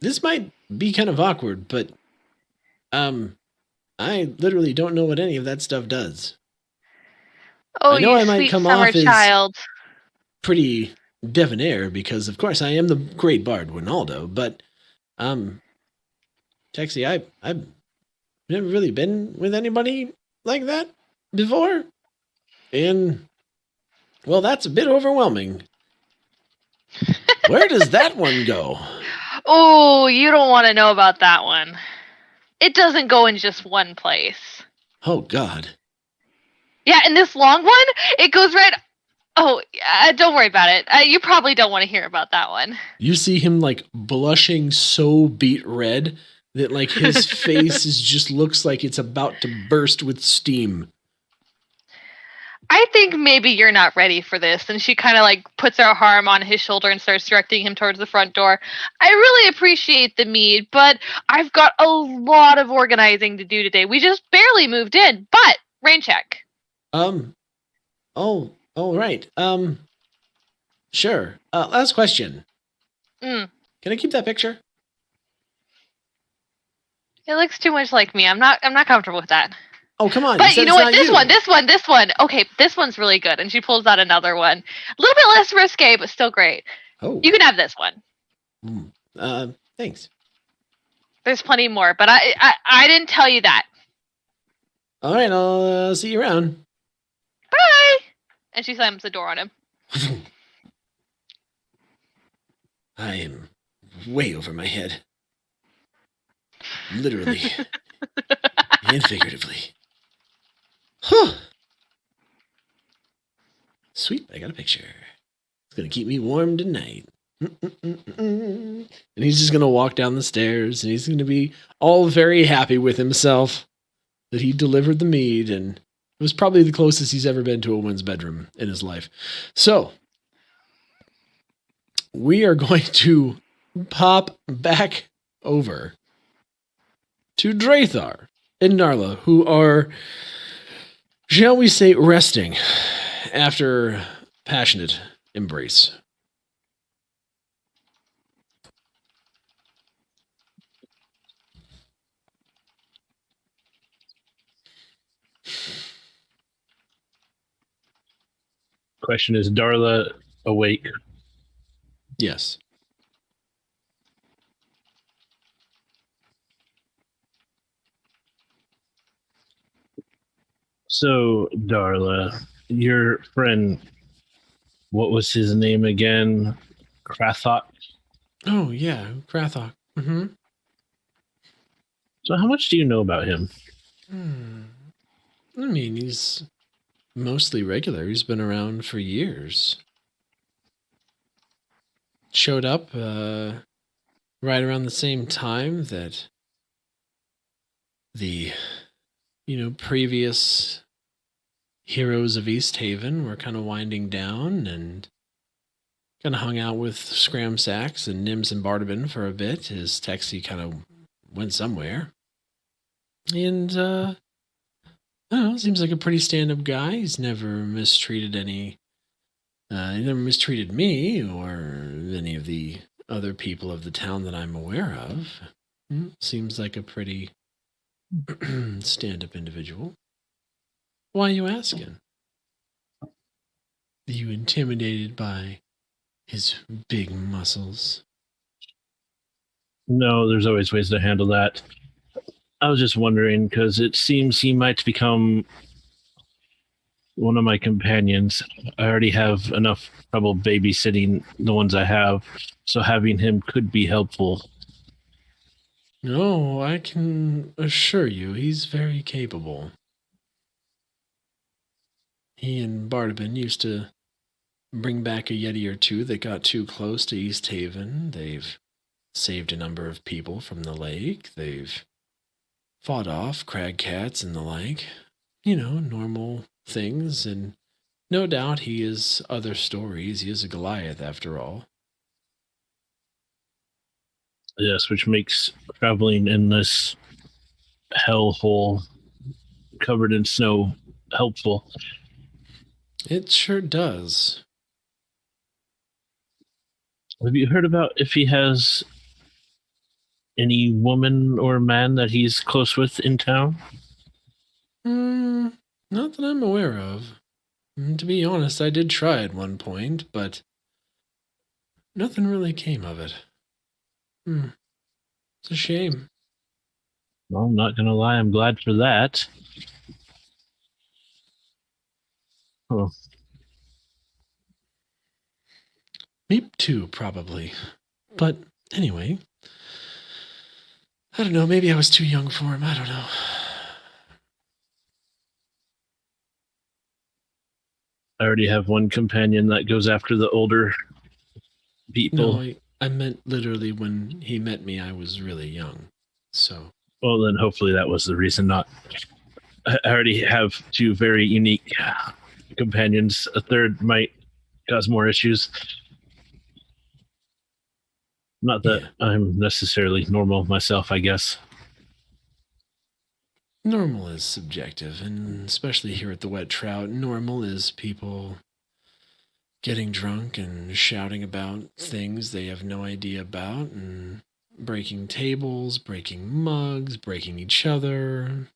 This might be kind of awkward, but I literally don't know what any of that stuff does. Oh, I know you I might sweet come summer off as child. pretty debonair because, of course, I am the great bard Winaldo. But, Texie, I've never really been with anybody like that before, and well, that's a bit overwhelming. Where does that one go? Oh, you don't want to know about that one. It doesn't go in just one place. Oh, God. Yeah, and this long one, it goes right... Oh, don't worry about it. You probably don't want to hear about that one. You see him, like, blushing so beet red that, like, his face just looks like it's about to burst with steam. I think maybe you're not ready for this. And she kind of, like, puts her arm on his shoulder and starts directing him towards the front door. I really appreciate the mead, but I've got a lot of organizing to do today. We just barely moved in, but rain check. Oh, right. Sure. Last question. Can I keep that picture? It looks too much like me. I'm not comfortable with that. Oh, come on. But you know what? This one. Okay, this one's really good. And she pulls out another one. A little bit less risque, but still great. Oh. You can have this one. Thanks. There's plenty more, but I didn't tell you that. All right, I'll see you around. Bye! And she slams the door on him. I am way over my head. Literally. And figuratively. Huh. Sweet, I got a picture. It's going to keep me warm tonight. And he's just going to walk down the stairs, and he's going to be all very happy with himself that he delivered the mead, and it was probably the closest he's ever been to a woman's bedroom in his life. So, we are going to pop back over to Drathar and Narla, who are, shall we say, resting after passionate embrace. Question is Darla awake? Yes. So, Darla, your friend, what was his name again? Krathok? Oh, yeah, Krathok. Mm-hmm. So how much do you know about him? I mean, he's mostly regular. He's been around for years. Showed up right around the same time that the, previous heroes of East Haven were kind of winding down, and kind of hung out with Scramsax and Nims and Bardabin for a bit as Texie kind of went somewhere. And, I don't know, seems like a pretty stand-up guy. He's never mistreated he never mistreated me or any of the other people of the town that I'm aware of. Seems like a pretty stand-up individual. Why are you asking? Are you intimidated by his big muscles? No, there's always ways to handle that. I was just wondering, because it seems he might become one of my companions. I already have enough trouble babysitting the ones I have, so having him could be helpful. No, I can assure you he's very capable. He and Bardabin used to bring back a Yeti or two that got too close to East Haven. They've saved a number of people from the lake. They've fought off crag cats and the like. You know, normal things. And no doubt he has other stories. He is a Goliath, after all. Yes, which makes traveling in this hellhole covered in snow helpful. It sure does. Have you heard about if he has any woman or man that he's close with in town? Not that I'm aware of. To be honest, I did try at one point, but nothing really came of it. It's a shame. Well, I'm not going to lie, I'm glad for that. Oh. Me too, probably. But anyway, I don't know, maybe I was too young for him, I don't know. I already have one companion that goes after the older people. No, I meant literally when he met me, I was really young. So. Well, then hopefully that was the reason. Not. I already have two very unique companions. A third might cause more issues. Not that I'm necessarily normal myself, I guess. Normal is subjective, and especially here at the Wet Trout, normal is people getting drunk and shouting about things they have no idea about, and breaking tables, breaking mugs, breaking each other,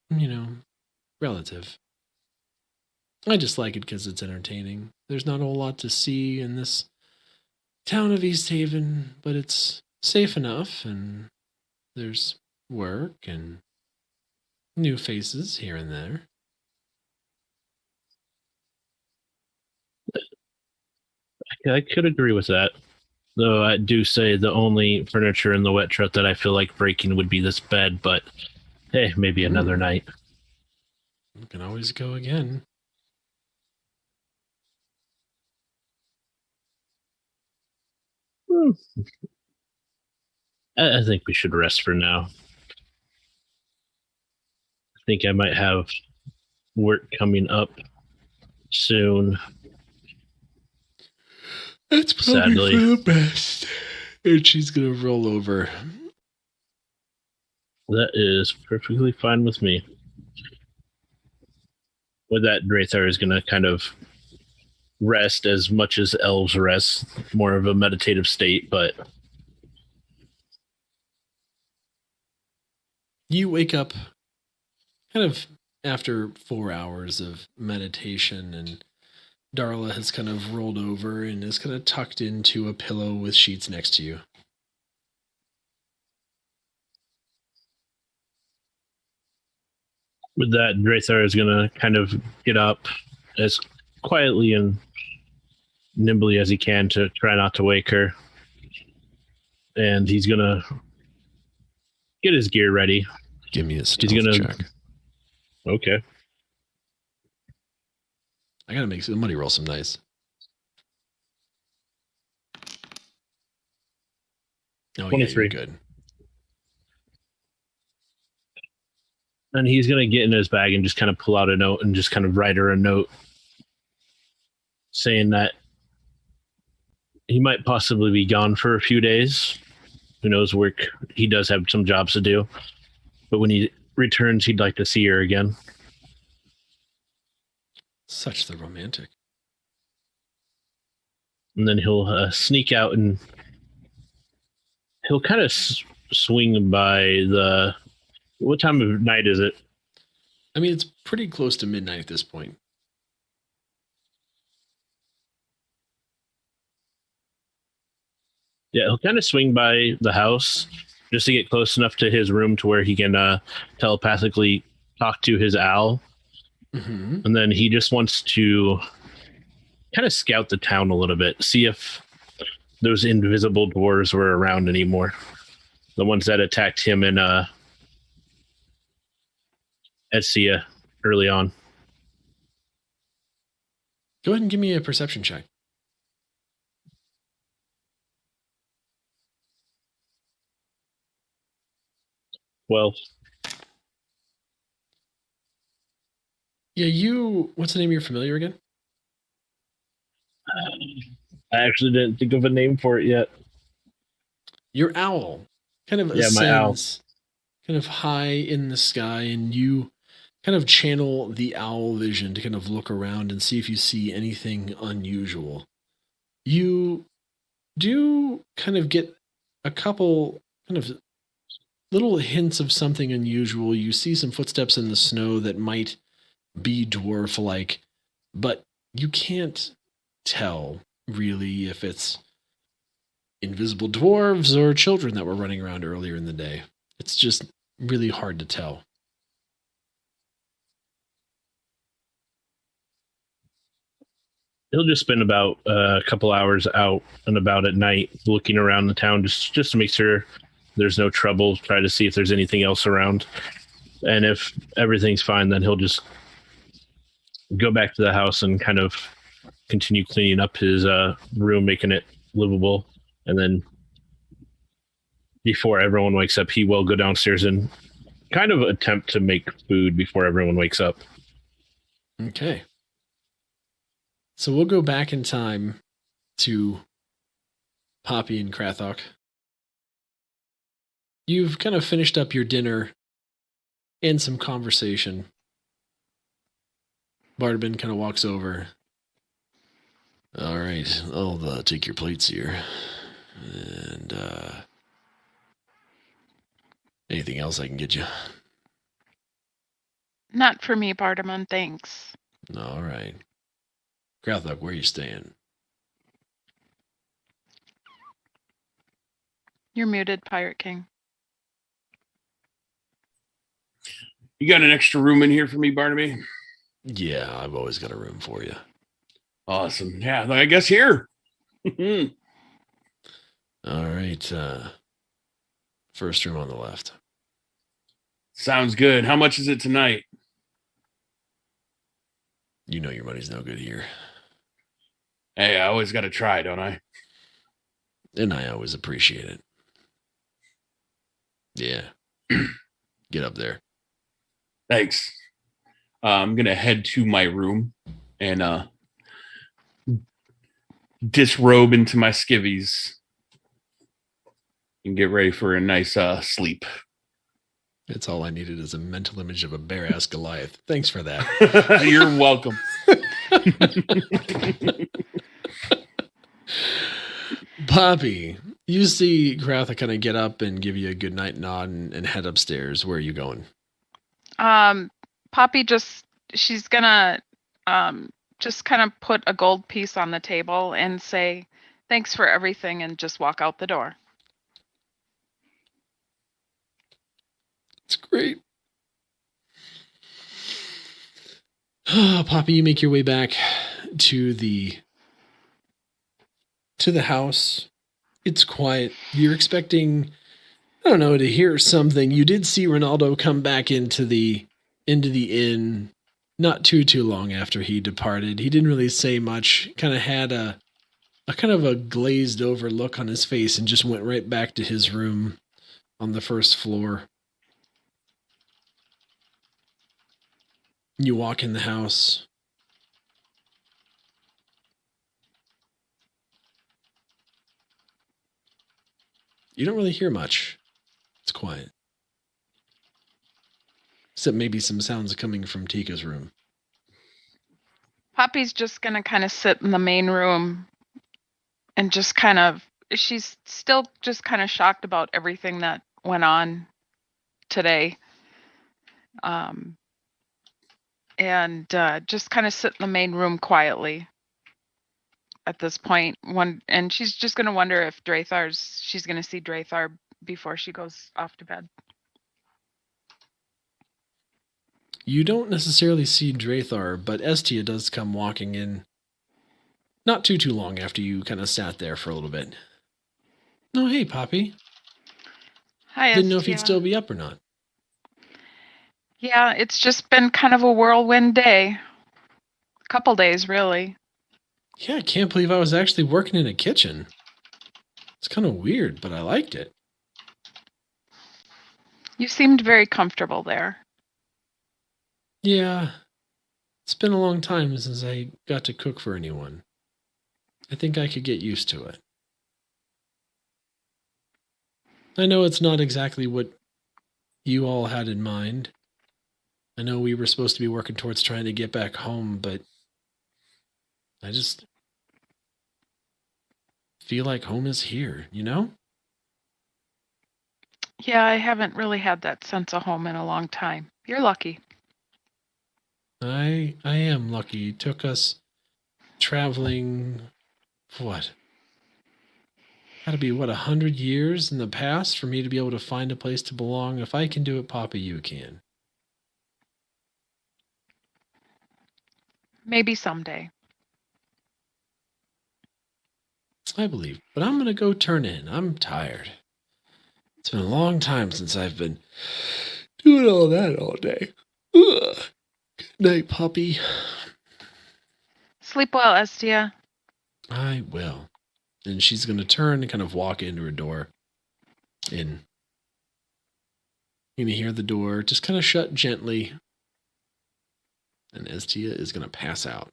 relative. I just like it because it's entertaining. There's not a whole lot to see in this town of East Haven, but it's safe enough, and there's work and new faces here and there. I could agree with that. Though I do say the only furniture in the Wet Trout that I feel like breaking would be this bed, but hey, maybe another night. We can always go again. I think we should rest for now. I think I might have work coming up soon. That's probably Sadly. for the best. And she's gonna roll over. That is perfectly fine with me. With that, Drathar is gonna kind of rest as much as elves rest, more of a meditative state, but You wake up kind of after 4 hours of meditation, and Darla has kind of rolled over and is kind of tucked into a pillow with sheets next to you. with that, Drathar is gonna kind of get up as quietly and nimbly as he can to try not to wake her. And he's gonna get his gear ready. Give me a stealth check. Okay. I gotta make somebody roll some dice. Oh, 23. yeah, you're good. And he's going to get in his bag and just kind of pull out a note and just kind of write her a note saying that he might possibly be gone for a few days. who knows, work. He does have some jobs to do. But when he returns, he'd like to see her again. Such the romantic. And then he'll sneak out and he'll kind of swing by the... What time of night is it? I mean, it's pretty close to midnight at this point. Yeah, he'll kind of swing by the house just to get close enough to his room to where he can telepathically talk to his owl. Mm-hmm. And then he just wants to kind of scout the town a little bit, see if those invisible dwarves were around anymore. The ones that attacked him in Etsia early on. Go ahead and give me a perception check. Well, yeah, what's the name of your familiar again? I actually didn't think of a name for it yet. Your owl kind of ascends kind of high in the sky, and you kind of channel the owl vision to kind of look around and see if you see anything unusual. You do kind of get a couple kind of little hints of something unusual. You see some footsteps in the snow that might be dwarf-like, but you can't tell really if it's invisible dwarves or children that were running around earlier in the day. It's just really hard to tell. He'll just spend about a couple hours out and about at night looking around the town just to make sure there's no trouble, try to see if there's anything else around. And if everything's fine, then he'll just go back to the house and kind of continue cleaning up his room, making it livable. And then before everyone wakes up, he will go downstairs and kind of attempt to make food before everyone wakes up. Okay. So we'll go back in time to Poppy and Krathok. You've kind of finished up your dinner and some conversation. Bardman kind of walks over. All right, I'll take your plates here. And anything else I can get you? Not for me, Bardamon, thanks. All right. Krathok, where are you staying? You're muted, Pirate King. You got an extra room in here for me, Barnaby? Yeah, I've always got a room for you. Awesome. Yeah, I guess here. All right. First room on the left. Sounds good. How much is it tonight? You know your money's no good here. Hey, I always got to try, don't I? And I always appreciate it. Yeah. Get up there. Thanks. I'm going to head to my room and disrobe into my skivvies and get ready for a nice sleep. That's all I needed is a mental image of a bare-ass Goliath. Thanks for that. You're welcome. Poppy, you see Gratha kind of get up and give you a good night nod and head upstairs. Where are you going? Poppy she's gonna just kind of put a gold piece on the table and say, thanks for everything, and just walk out the door. It's great. Poppy, you make your way back to the house. It's quiet. You're expecting, I don't know, to hear something. You did see Ronaldo come back into the inn not too long after he departed. He didn't really say much. Kind of had a kind of a glazed over look on his face and just went right back to his room on the first floor. You walk in the house. You don't really hear much. It's quiet. Except maybe some sounds coming from Tika's room. Poppy's just gonna kind of sit in the main room and just kind of, she's still just kind of shocked about everything that went on today. And just kind of sit in the main room quietly at this point. And she's just gonna wonder if she's gonna see Drathar before she goes off to bed. You don't necessarily see Drathar, but Estia does come walking in not too long after you kind of sat there for a little bit. Oh, hey, Poppy. Hi, Didn't know if Estia. you'd still be up or not. Yeah, it's just been kind of a whirlwind day. A couple days, really. Yeah, I can't believe I was actually working in a kitchen. It's kind of weird, but I liked it. You seemed very comfortable there. Yeah, it's been a long time since I got to cook for anyone. I think I could get used to it. I know it's not exactly what you all had in mind. I know we were supposed to be working towards trying to get back home, but I just feel like home is here, you know? Yeah, I haven't really had that sense of home in a long time. You're lucky. I am lucky. It took us traveling, what? Gotta be, 100 years in the past for me to be able to find a place to belong. If I can do it, Papa, you can. Maybe someday. I believe. But I'm gonna go turn in. I'm tired. It's been a long time since I've been doing all that all day. Ugh. Good night, puppy. Sleep well, Estia. I will. And she's going to turn and kind of walk into her door. And you're going to hear the door just kind of shut gently. And Estia is going to pass out.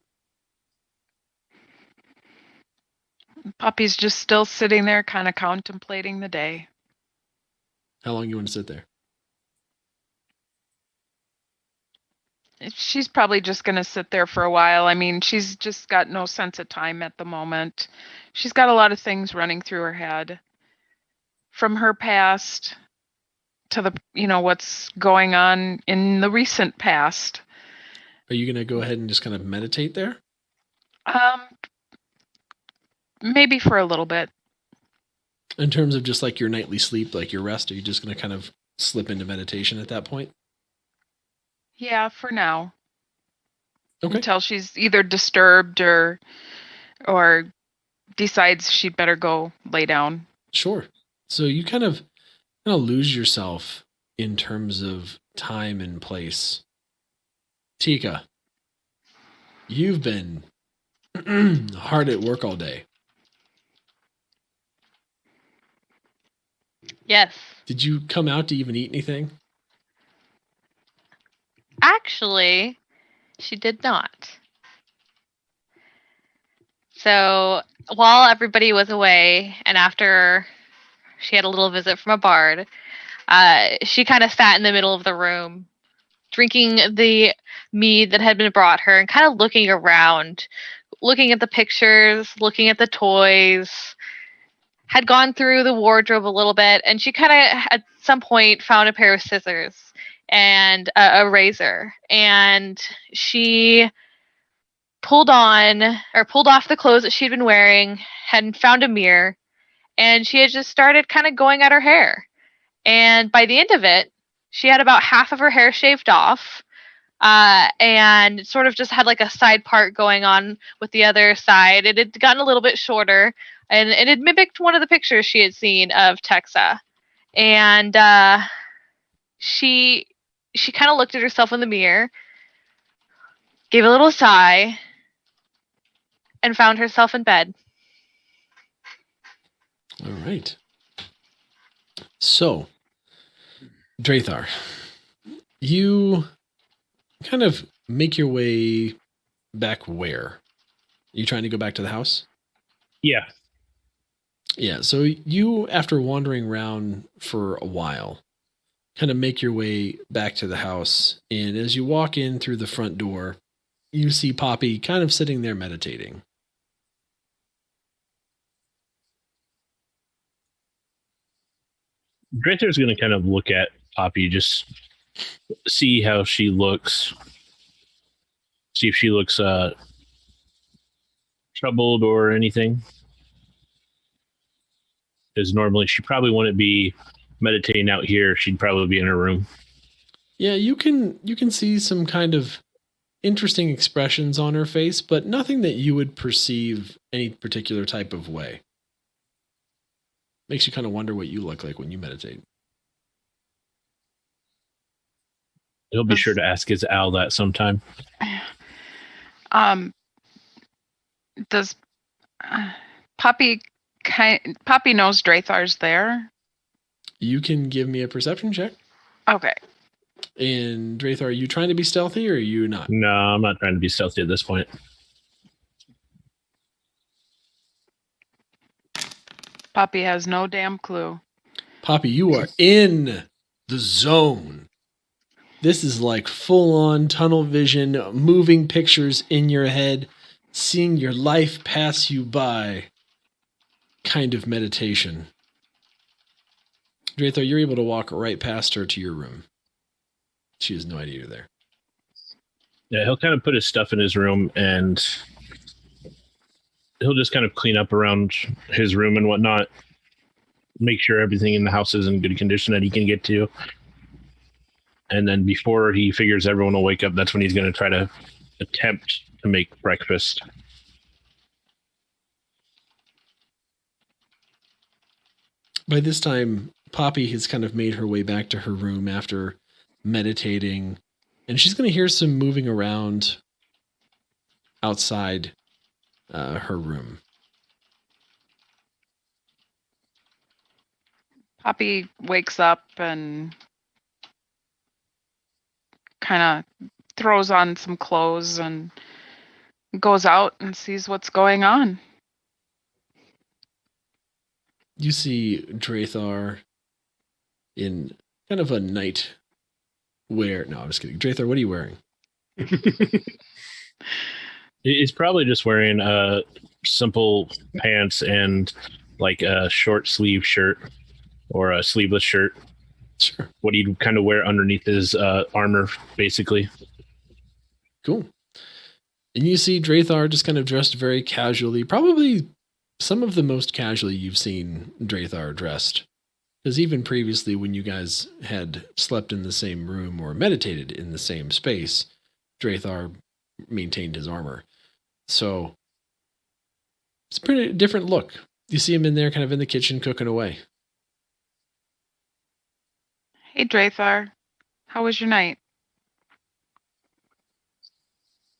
Poppy's just still sitting there, kind of contemplating the day. How long you want to sit there? She's probably just going to sit there for a while. I mean, she's just got no sense of time at the moment. She's got a lot of things running through her head. From her past to what's going on in the recent past. Are you going to go ahead and just kind of meditate there? Maybe for a little bit. In terms of just like your nightly sleep, like your rest, are you just going to kind of slip into meditation at that point? Yeah, for now. Okay. Until she's either disturbed or decides she'd better go lay down. Sure. So you kind of lose yourself in terms of time and place. Tika, you've been hard at work all day. Yes. Did you come out to even eat anything? Actually, she did not. So while everybody was away, and after she had a little visit from a bard, she kind of sat in the middle of the room, drinking the mead that had been brought her, and kind of looking around, looking at the pictures, looking at the toys. Had gone through the wardrobe a little bit, and she kind of at some point found a pair of scissors and a razor, and she pulled off the clothes that she'd been wearing, had found a mirror, and she had just started kind of going at her hair. And by the end of it, she had about half of her hair shaved off, and sort of just had like a side part going on with the other side. It had gotten a little bit shorter, and it had mimicked one of the pictures she had seen of Texa. And she kind of looked at herself in the mirror, gave a little sigh, and found herself in bed. All right. So, Drathar, you kind of make your way back where? Are you trying to go back to the house? Yeah. Yeah, so you, after wandering around for a while, kind of make your way back to the house. And as you walk in through the front door, you see Poppy kind of sitting there meditating. Draythar's going to kind of look at Poppy, just see how she looks, see if she looks troubled or anything. Because normally she probably wouldn't be meditating out here. She'd probably be in her room. Yeah, you can see some kind of interesting expressions on her face, but nothing that you would perceive any particular type of way. Makes you kind of wonder what you look like when you meditate. He'll be sure to ask his owl that sometime. Does Poppy knows Draythar's there? You can give me a perception check. Okay. And Draythar, are you trying to be stealthy or are you not? No, I'm not trying to be stealthy at this point. Poppy has no damn clue. Poppy, you are in the zone. This is like full-on tunnel vision, moving pictures in your head, seeing your life pass you by kind of meditation. Draythar, you're able to walk right past her to your room. She has no idea you're there. Yeah, he'll kind of put his stuff in his room and he'll just kind of clean up around his room and whatnot. Make sure everything in the house is in good condition that he can get to. And then before he figures everyone will wake up, that's when he's going to try to attempt to make breakfast. By this time, Poppy has kind of made her way back to her room after meditating, and she's going to hear some moving around outside her room. Poppy wakes up and kind of throws on some clothes and goes out and sees what's going on. You see Draythar in kind of a night wear. No, I'm just kidding. Draythar, what are you wearing? He's probably just wearing simple pants and like a short sleeve shirt or a sleeveless shirt. Sure. What he'd kind of wear underneath his armor, basically. Cool. And you see Draythar just kind of dressed very casually, probably some of the most casually you've seen Draythar dressed. Because even previously, when you guys had slept in the same room or meditated in the same space, Draythar maintained his armor. So it's a pretty different look. You see him in there kind of in the kitchen cooking away. Hey, Draythar. How was your night?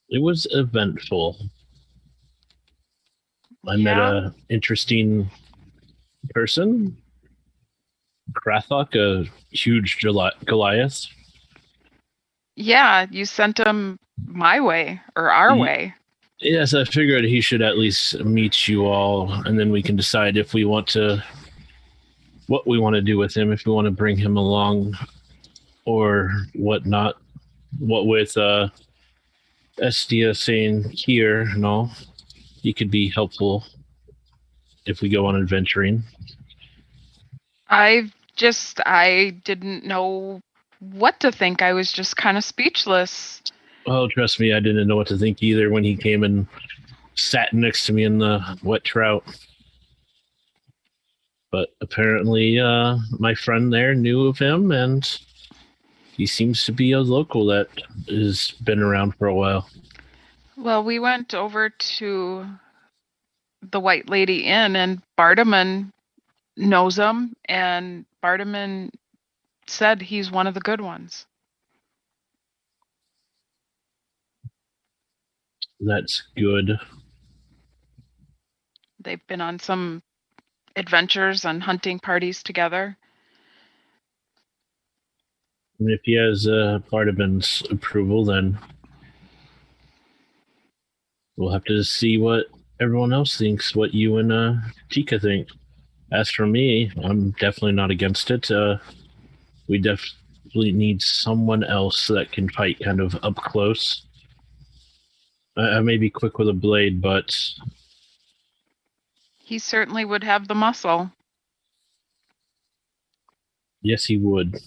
It was eventful. I met a interesting person. Krathok, a huge Goliath. Yeah, you sent him my way, or our way. Yes, I figured he should at least meet you all, and then we can decide if we want to, what we want to do with him, if we want to bring him along or whatnot. What with Estia saying here and all, he could be helpful if we go on adventuring. I didn't know what to think. I was just kind of speechless. Oh, trust me, I didn't know what to think either when he came and sat next to me in the wet trout. But apparently, my friend there knew of him, and he seems to be a local that has been around for a while. Well, we went over to the White Lady Inn, and Bardaman knows him, and Bardaman said he's one of the good ones. That's good. They've been on some adventures and hunting parties together. And if he has Bardaman's approval, then we'll have to see what everyone else thinks, what you and Tika think. As for me, I'm definitely not against it. We definitely need someone else that can fight kind of up close. I may be quick with a blade, but He certainly would have the muscle. yes, he would.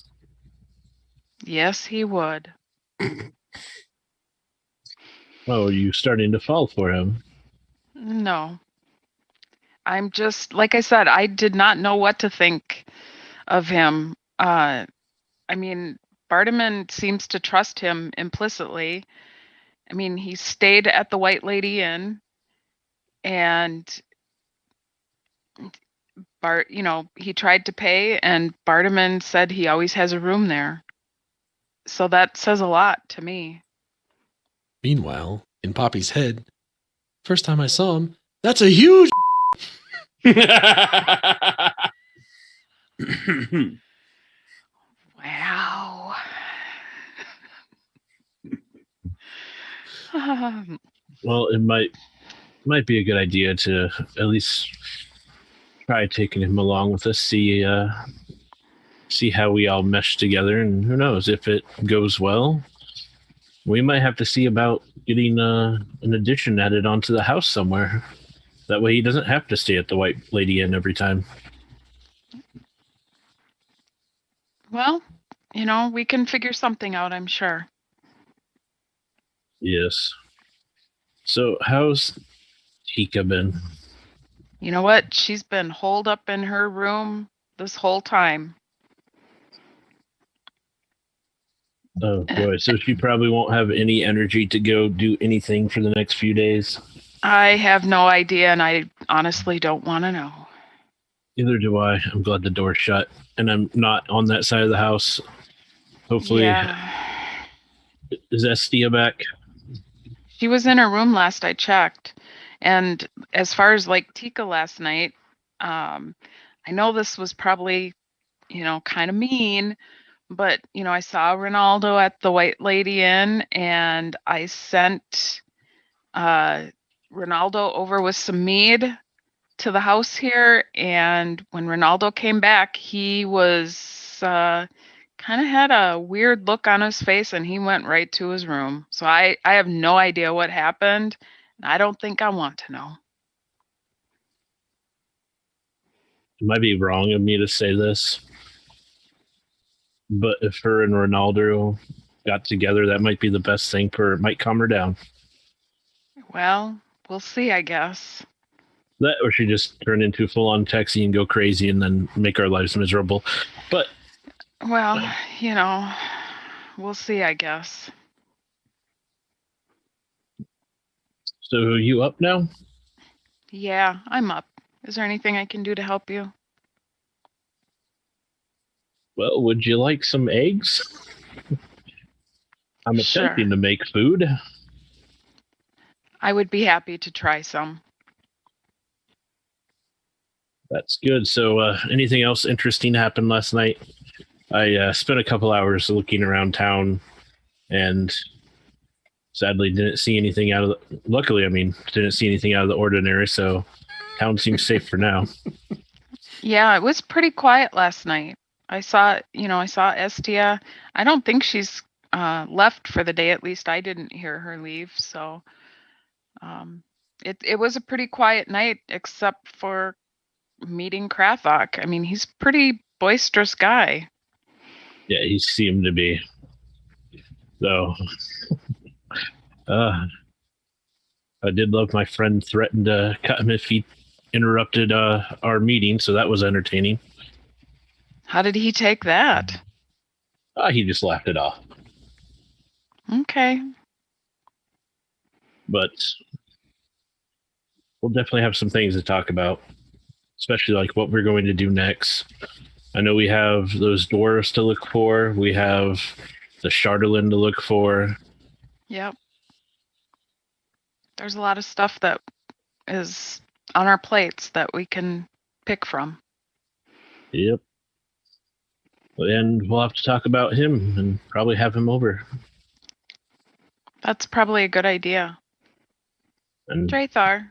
Yes, he would. Oh, are you starting to fall for him? No. I'm just, like I said, I did not know what to think of him. I mean, Bartiman seems to trust him implicitly. I mean, he stayed at the White Lady Inn, and he tried to pay, and Bartiman said he always has a room there. So that says a lot to me. Meanwhile, in Poppy's head, first time I saw him, that's a huge. Wow. Well, it might be a good idea to at least try taking him along with us. See how we all mesh together, and who knows if it goes well. We might have to see about getting an addition added onto the house somewhere. That way, he doesn't have to stay at the White Lady Inn every time. Well, we can figure something out, I'm sure. Yes. So, how's Tika been? You know what? She's been holed up in her room this whole time. Oh boy, so she probably won't have any energy to go do anything for the next few days. I have no idea, and I honestly don't want to know. Neither do I. I'm glad the door's shut, and I'm not on that side of the house. Hopefully, Yeah. Is Estia back? She was in her room last I checked. And as far as like Tika last night, I know this was probably, kind of mean, but, I saw Ronaldo at the White Lady Inn, and I sent Ronaldo over with some mead to the house here. And when Ronaldo came back, he was kind of had a weird look on his face, and he went right to his room. So I have no idea what happened. And I don't think I want to know. It might be wrong of me to say this, but if her and Ronaldo got together, that might be the best thing for her. It might calm her down. Well, we'll see, I guess. That, or she just turn into full-on Texie and go crazy and then make our lives miserable. But well, we'll see, I guess. So are you up now? Yeah, I'm up. Is there anything I can do to help you? Well, would you like some eggs? I'm attempting to make food. I would be happy to try some. That's good. So anything else interesting happened last night? I spent a couple hours looking around town and sadly didn't see anything out of the, luckily, didn't see anything out of the ordinary, so town seems safe for now. Yeah, it was pretty quiet last night. I saw Estia. I don't think she's left for the day. At least I didn't hear her leave. So it was a pretty quiet night, except for meeting Krathok. He's a pretty boisterous guy. Yeah, he seemed to be. So, I did love my friend threatened to cut him if he interrupted our meeting, so that was entertaining. How did he take that? He just laughed it off. Okay. But we'll definitely have some things to talk about, especially like what we're going to do next. I know we have those dwarves to look for. We have the Phandalin to look for. Yep. There's a lot of stuff that is on our plates that we can pick from. Yep. And we'll have to talk about him and probably have him over. That's probably a good idea. And Drathar.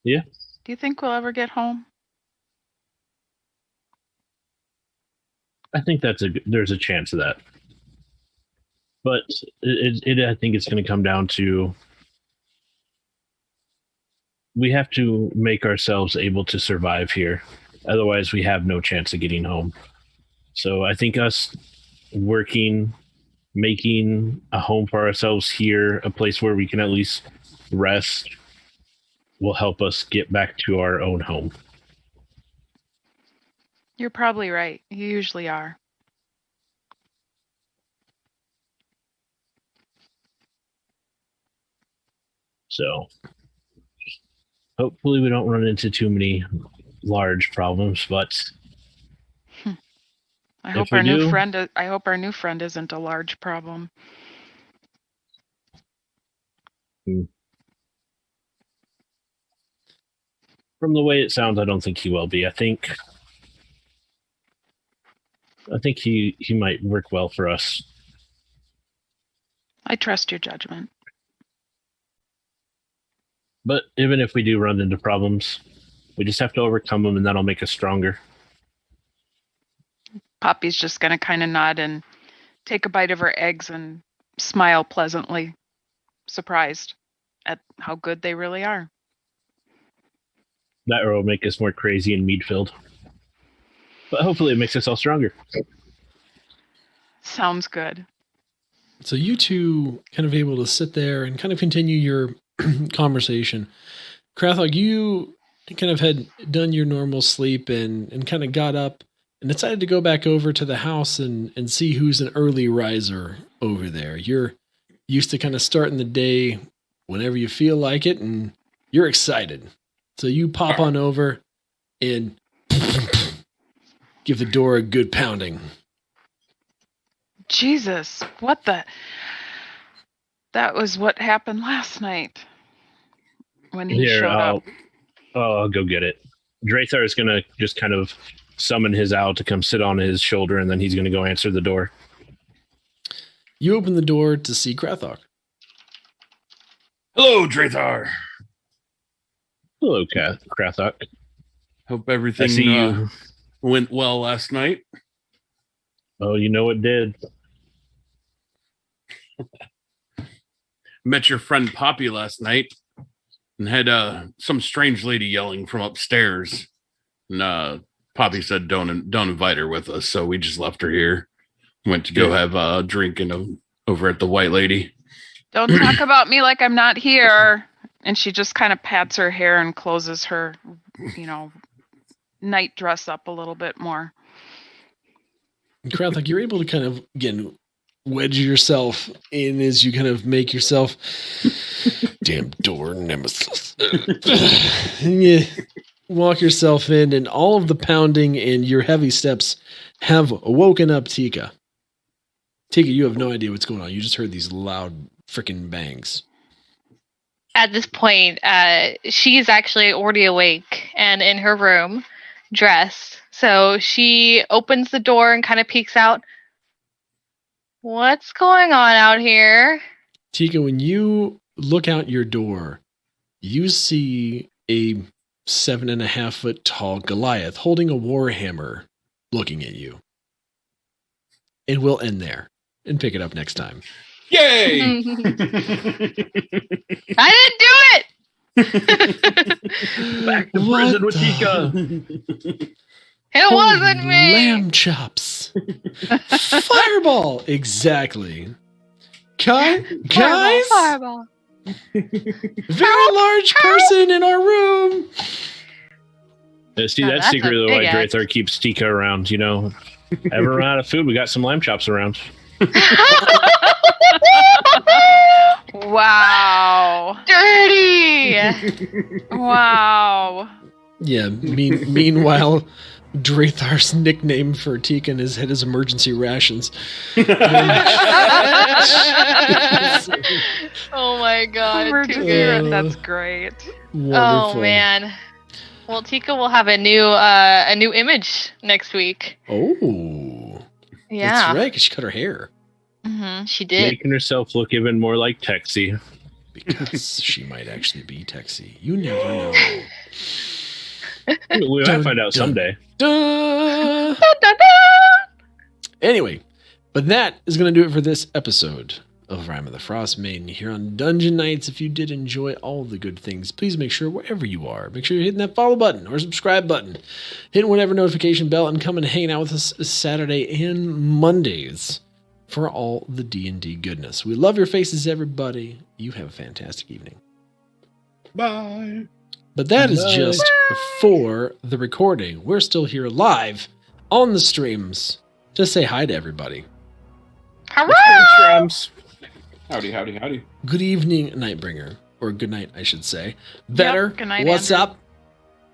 Yeah? Do you think we'll ever get home? I think there's a chance of that. But I think it's going to come down to we have to make ourselves able to survive here. Otherwise, we have no chance of getting home. So I think us working, making a home for ourselves here, a place where we can at least rest, will help us get back to our own home. You're probably right. You usually are. So hopefully we don't run into too many large problems, but I hope our new friend isn't a large problem. From the way it sounds, I don't think he will be. I think he might work well for us. I trust your judgment. But even if we do run into problems, we just have to overcome them, and that'll make us stronger. Poppy's just going to kind of nod and take a bite of her eggs and smile pleasantly, surprised at how good they really are. That will make us more crazy and mead-filled. But hopefully it makes us all stronger. Sounds good. So you two kind of able to sit there and kind of continue your conversation. Krathog, you kind of had done your normal sleep and kind of got up and decided to go back over to the house and see who's an early riser over there. You're used to kind of starting the day whenever you feel like it, and you're excited. So you pop on over and give the door a good pounding. Jesus, what the... That was what happened last night when he showed up. I'll go get it. Drathar is going to just kind of summon his owl to come sit on his shoulder, and then he's going to go answer the door. You open the door to see Krathog. Hello, Drathar. Hello, Krathog. Hope everything went well last night. Oh, you know it did. Met your friend Poppy last night and had some strange lady yelling from upstairs. And Poppy said don't invite her with us, so we just left her here. Went to go have a drink over at the White Lady. Don't talk about me like I'm not here. And she just kind of pats her hair and closes her, night dress up a little bit more. Krathog, you're able to kind of, again, wedge yourself in as you kind of make yourself damn door nemesis. And you walk yourself in, and all of the pounding and your heavy steps have woken up Tika. Tika, you have no idea what's going on. You just heard these loud freaking bangs. At this point, she's actually already awake and in her room, dressed. So she opens the door and kind of peeks out. What's going on out here? Tika, when you look out your door, you see a 7.5-foot tall Goliath holding a warhammer looking at you. And we'll end there and pick it up next time. Yay! I didn't do it! Back to prison with Tika. It wasn't me! Lamb chops. Fireball. Exactly. Guys? Fireball. Very large person in our room. See, Oh, that's that's secretly a why big ass. Drathar keeps Tika around, Ever run out of food, we got some lamb chops around. Wow. Dirty! Wow. Yeah, meanwhile, Drathar's nickname for Tika in his head is emergency rations. Oh my god. Emergency Too good. room, that's great. Wonderful. Oh man. Well, Tika will have a new image next week. Oh. Yeah. That's right, because she cut her hair. She did. Making herself look even more like Texie. Because she might actually be Texie. You never know. We might find out someday. Duh. Da, da, da! Anyway, but that is going to do it for this episode of Rime of the Frostmaiden here on Dungeon Nytes. If you did enjoy all the good things, please make sure wherever you are, make sure you're hitting that follow button or subscribe button, hitting whatever notification bell, and coming and hanging out with us Saturday and Mondays for all the D&D goodness. We love your faces, everybody. You have a fantastic evening. Bye. But that is just for the recording. We're still here live on the streams. Just say hi to everybody. Hurrah! Howdy, howdy, howdy. Good evening, Nightbringer. Or good night, I should say. Better, good night, what's Andrew. up?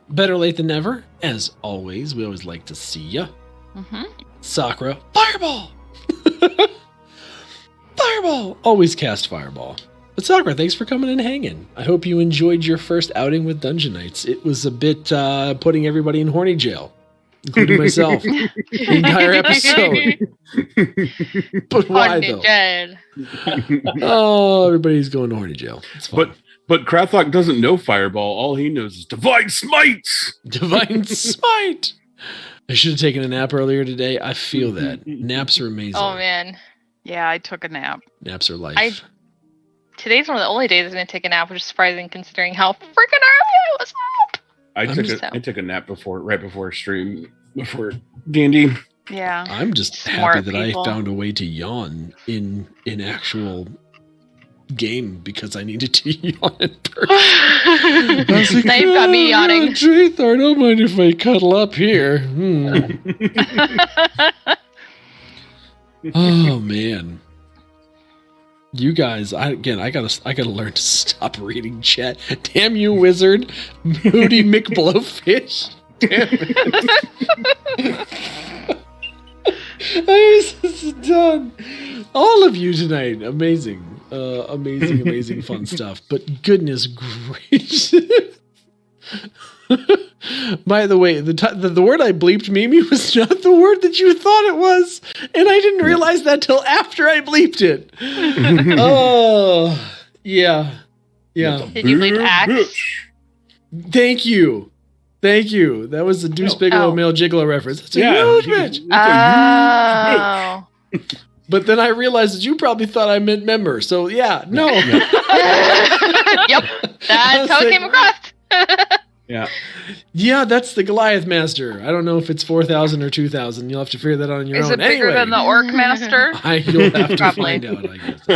Better late than never. As always, we always like to see ya. Mm-hmm. Sakura, fireball! Fireball! Always cast fireball. But Sakura, thanks for coming and hanging. I hope you enjoyed your first outing with Dungeon Nytes. It was a bit putting everybody in horny jail, including myself. The entire episode. But why though? Dead. Oh, everybody's going to horny jail. It's fun. But Krathok doesn't know Fireball. All he knows is Divine Smites. Divine Smite! I should have taken a nap earlier today. I feel that. Naps are amazing. Oh man, Yeah, I took a nap. Naps are life. today's one of the only days I'm gonna take a nap, which is surprising considering how freaking early I was up. I took a nap right before stream, before D&D. Yeah. I'm just Smart happy that people. I found a way to yawn in actual game because I needed to yawn in person. I was like, Now you've got me yawning. Truth, I don't mind if I cuddle up here. Oh man, you guys! I gotta learn to stop reading chat. Damn you, wizard, Moody McBlowfish. Damn it! This is done. All of you tonight, amazing, amazing fun stuff. But goodness gracious. By the way, the word I bleeped, Mimi, was not the word that you thought it was, and I didn't realize that till after I bleeped it. Oh, yeah. Did you bleep axe? Thank you. That was the Deuce Bigelow male Gigolo reference. That's a huge bitch. Oh. But then I realized that you probably thought I meant member. So yeah, no. Yep. That's how it came across. Yeah. Yeah, that's the Goliath Master. I don't know if it's 4,000 or 2,000. You'll have to figure that out on your Is own. it bigger than the Orc Master? You'll have to Probably. find out, I guess.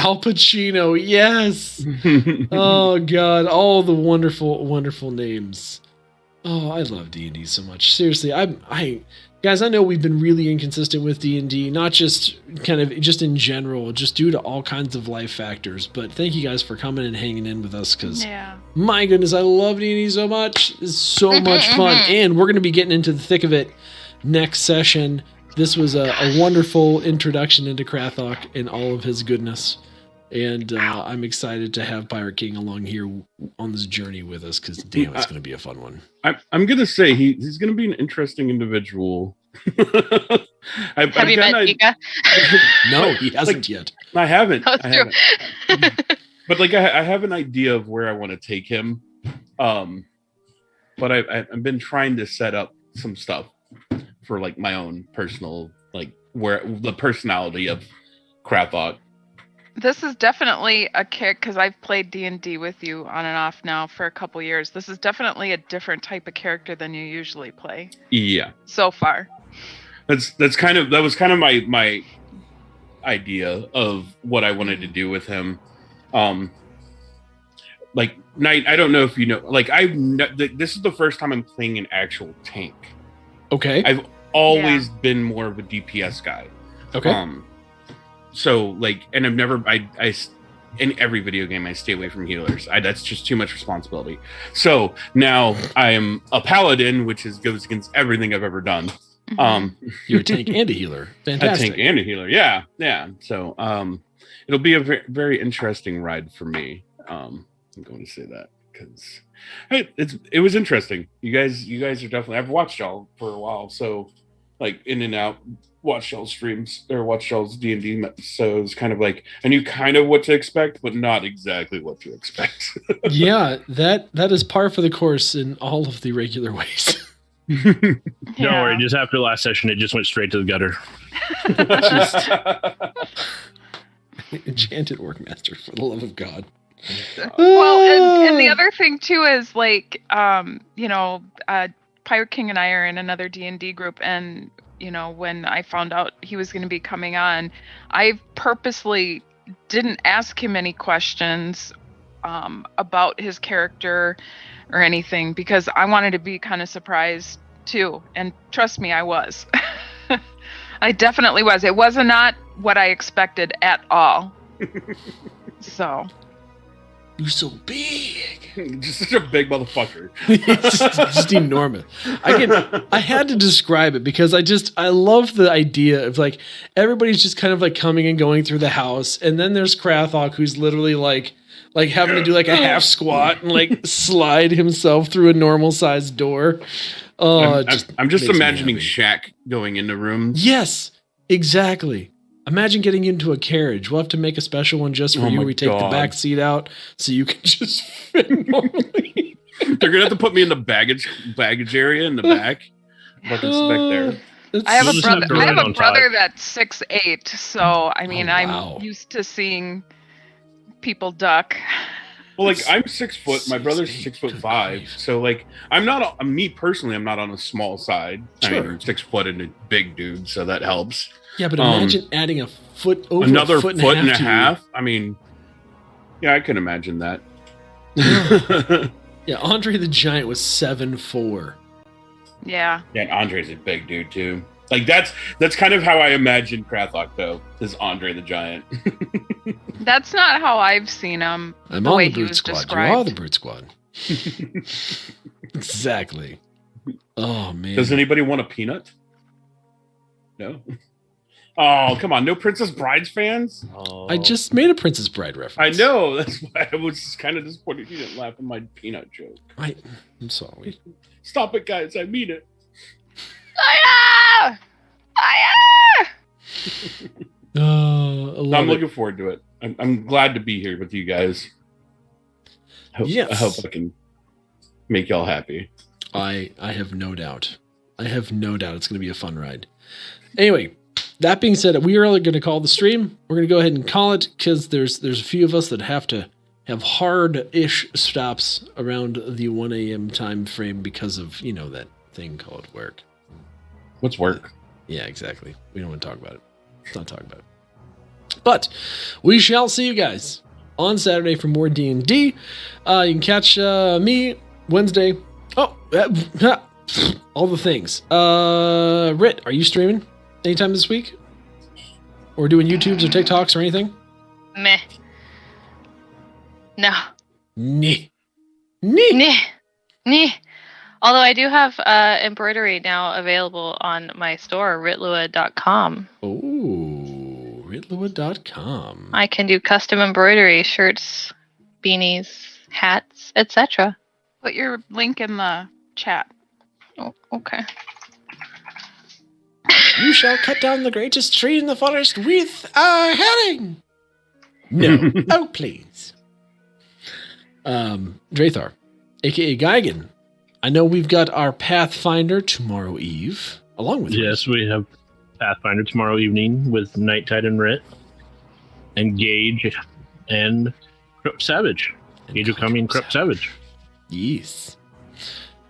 Al Pacino, yes. Oh, God. All the wonderful, wonderful names. Oh, I love D&D so much. Seriously, guys, I know we've been really inconsistent with D&D, not just just in general, just due to all kinds of life factors. But thank you guys for coming and hanging in with us because, my goodness, I love D&D so much. It's so much fun. And we're going to be getting into the thick of it next session. This was a wonderful introduction into Krathok and all of his goodness. And I'm excited to have Pirate King along here on this journey with us because, damn, it's going to be a fun one. I'm going to say he's going to be an interesting individual. Have you met Ika? No, he hasn't yet. I haven't. That's I true. haven't. But I have an idea of where I want to take him. But I've been trying to set up some stuff for my own personal, where the personality of Krathok. This is definitely a character, because I've played D&D with you on and off now for a couple years. This is definitely a different type of character than you usually play. Yeah. So far. That was kind of my idea of what I wanted to do with him. Knight, I don't know if you know, this is the first time I'm playing an actual tank. Okay. I've always been more of a DPS guy. Okay. So and I've never, I in every video game I stay away from healers. That's just too much responsibility. So now I am a paladin, which goes against everything I've ever done. You're a tank and a healer. Fantastic. A tank and a healer. Yeah. So it'll be a very, very interesting ride for me. I'm going to say that because it was interesting. You guys are definitely. I've watched y'all for a while, so in and out. Watch y'all's streams or watch y'all's D&D, so it's kind of I knew kind of what to expect, but not exactly what to expect. Yeah, that is par for the course in all of the regular ways. Don't worry, just after last session, it just went straight to the gutter. Enchanted Orc Master, for the love of God. Well, and the other thing too is like, Pirate King and I are in another D&D group, and when I found out he was going to be coming on, I purposely didn't ask him any questions about his character or anything, because I wanted to be kind of surprised too. And trust me, I was. I definitely was. It was not what I expected at all. So. You're so big. Just such a big motherfucker. just enormous. I had to describe it because I love the idea of like everybody's just kind of like coming and going through the house, and then there's Krathok who's literally like having to do like a half squat and like slide himself through a normal sized door. I'm just imagining Shaq going into rooms. Yes, exactly. Imagine getting into a carriage. We'll have to make a special one just for you. We take the back seat out so you can just fit normally. They're gonna have to put me in the baggage area in the back. But it's back there. I have a brother that's 6'8", so I mean, I'm used to seeing people duck. Well, like I'm 6 foot. My brother's 6'5". So like me personally, I'm not on a small side. Sure. I mean, I'm 6 foot and a big dude, so that helps. Yeah, but imagine adding a foot over another a foot and a half. I mean, yeah, I can imagine that. Yeah, Andre the Giant was 7'4". Yeah. Yeah, and Andre's a big dude too. Like that's kind of how I imagine Krathok though, is Andre the Giant. That's not how I've seen him. I'm the on way the Brute Squad. Described. You are the Brute Squad. Exactly. Oh man. Does anybody want a peanut? No. Oh, come on. No Princess Brides fans? Oh. I just made a Princess Bride reference. I know. That's why I was kind of disappointed you didn't laugh at my peanut joke. I'm sorry. Stop it, guys. I mean it. I'm looking forward to it. I'm glad to be here with you guys. I hope I can make y'all happy. I have no doubt. I have no doubt it's going to be a fun ride. Anyway, that being said, we are going to call the stream. We're going to go ahead and call it because there's a few of us that have to have hard-ish stops around the 1 a.m. time frame because of, that thing called work. What's work? Yeah, exactly. We don't want to talk about it. Let's not talk about it. But we shall see you guys on Saturday for more D&D. You can catch me Wednesday. Oh, all the things. Rit, are you streaming anytime this week? Or doing YouTubes or TikToks or anything? Meh. No. Nah. Although I do have embroidery now available on my store, ritlua.com. Oh, ritlua.com. I can do custom embroidery, shirts, beanies, hats, etc. Put your link in the chat. Oh, okay. You shall cut down the greatest tree in the forest with a herring. No. Oh, please. Drathar, a.k.a. Geigen. I know we've got our Pathfinder tomorrow eve, along with Yes, we have Pathfinder tomorrow evening with Night Tide and Rit, and Gage and Krupp Savage. Gage Okami and Krupp Savage. Yes.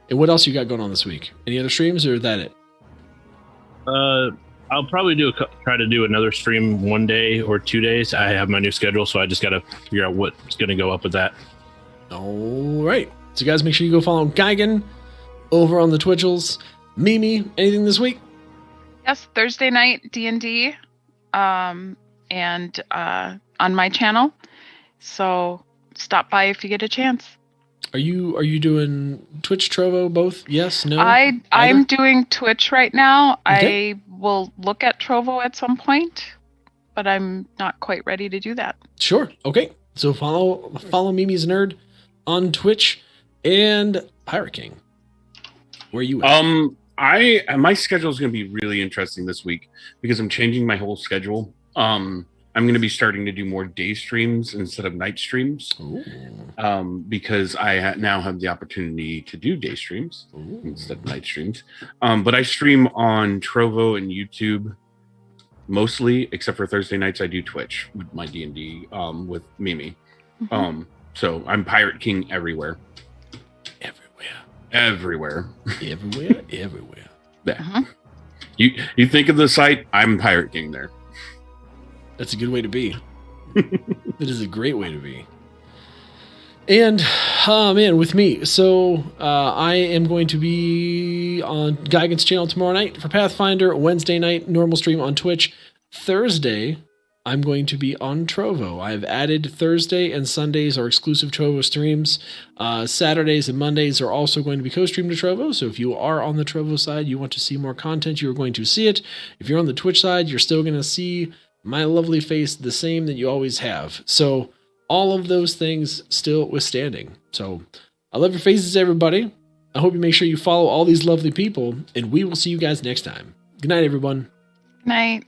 And what else you got going on this week? Any other streams, or is that it? I'll probably try to do another stream 1 day or 2 days. I have my new schedule, so I just got to figure out what's going to go up with that. All right. So guys, make sure you go follow Geigen over on the Twitchels. Mimi, anything this week? Yes, Thursday night D&D, and on my channel. So stop by if you get a chance. Are you doing Twitch, Trovo, both? Yes, no? I'm doing Twitch right now. Okay. I will look at Trovo at some point, but I'm not quite ready to do that. Sure. Okay. So follow Mimi's Nerd on Twitch and Pirate King. Where are you at? My schedule is going to be really interesting this week because I'm changing my whole schedule. I'm I'm going to be starting to do more day streams instead of night streams. Ooh. Because I now have the opportunity to do day streams Ooh. instead of night streams. But I stream on Trovo and YouTube mostly, except for Thursday nights. I do Twitch with my D&D with Mimi. Mhm. So I'm Pirate King everywhere. Everywhere. Yeah. Mhm. You think of the site, I'm Pirate King there. That's a good way to be. It is a great way to be. And, man, with me. So, I am going to be on Geigen's channel tomorrow night for Pathfinder. Wednesday night, normal stream on Twitch. Thursday, I'm going to be on Trovo. I've added Thursday and Sundays are exclusive Trovo streams. Saturdays and Mondays are also going to be co-streamed to Trovo. So if you are on the Trovo side, you want to see more content, you're going to see it. If you're on the Twitch side, you're still going to see my lovely face the same that you always have. So all of those things still withstanding. So I love your faces, everybody. I hope you make sure you follow all these lovely people, and we will see you guys next time. Good night, everyone. Night.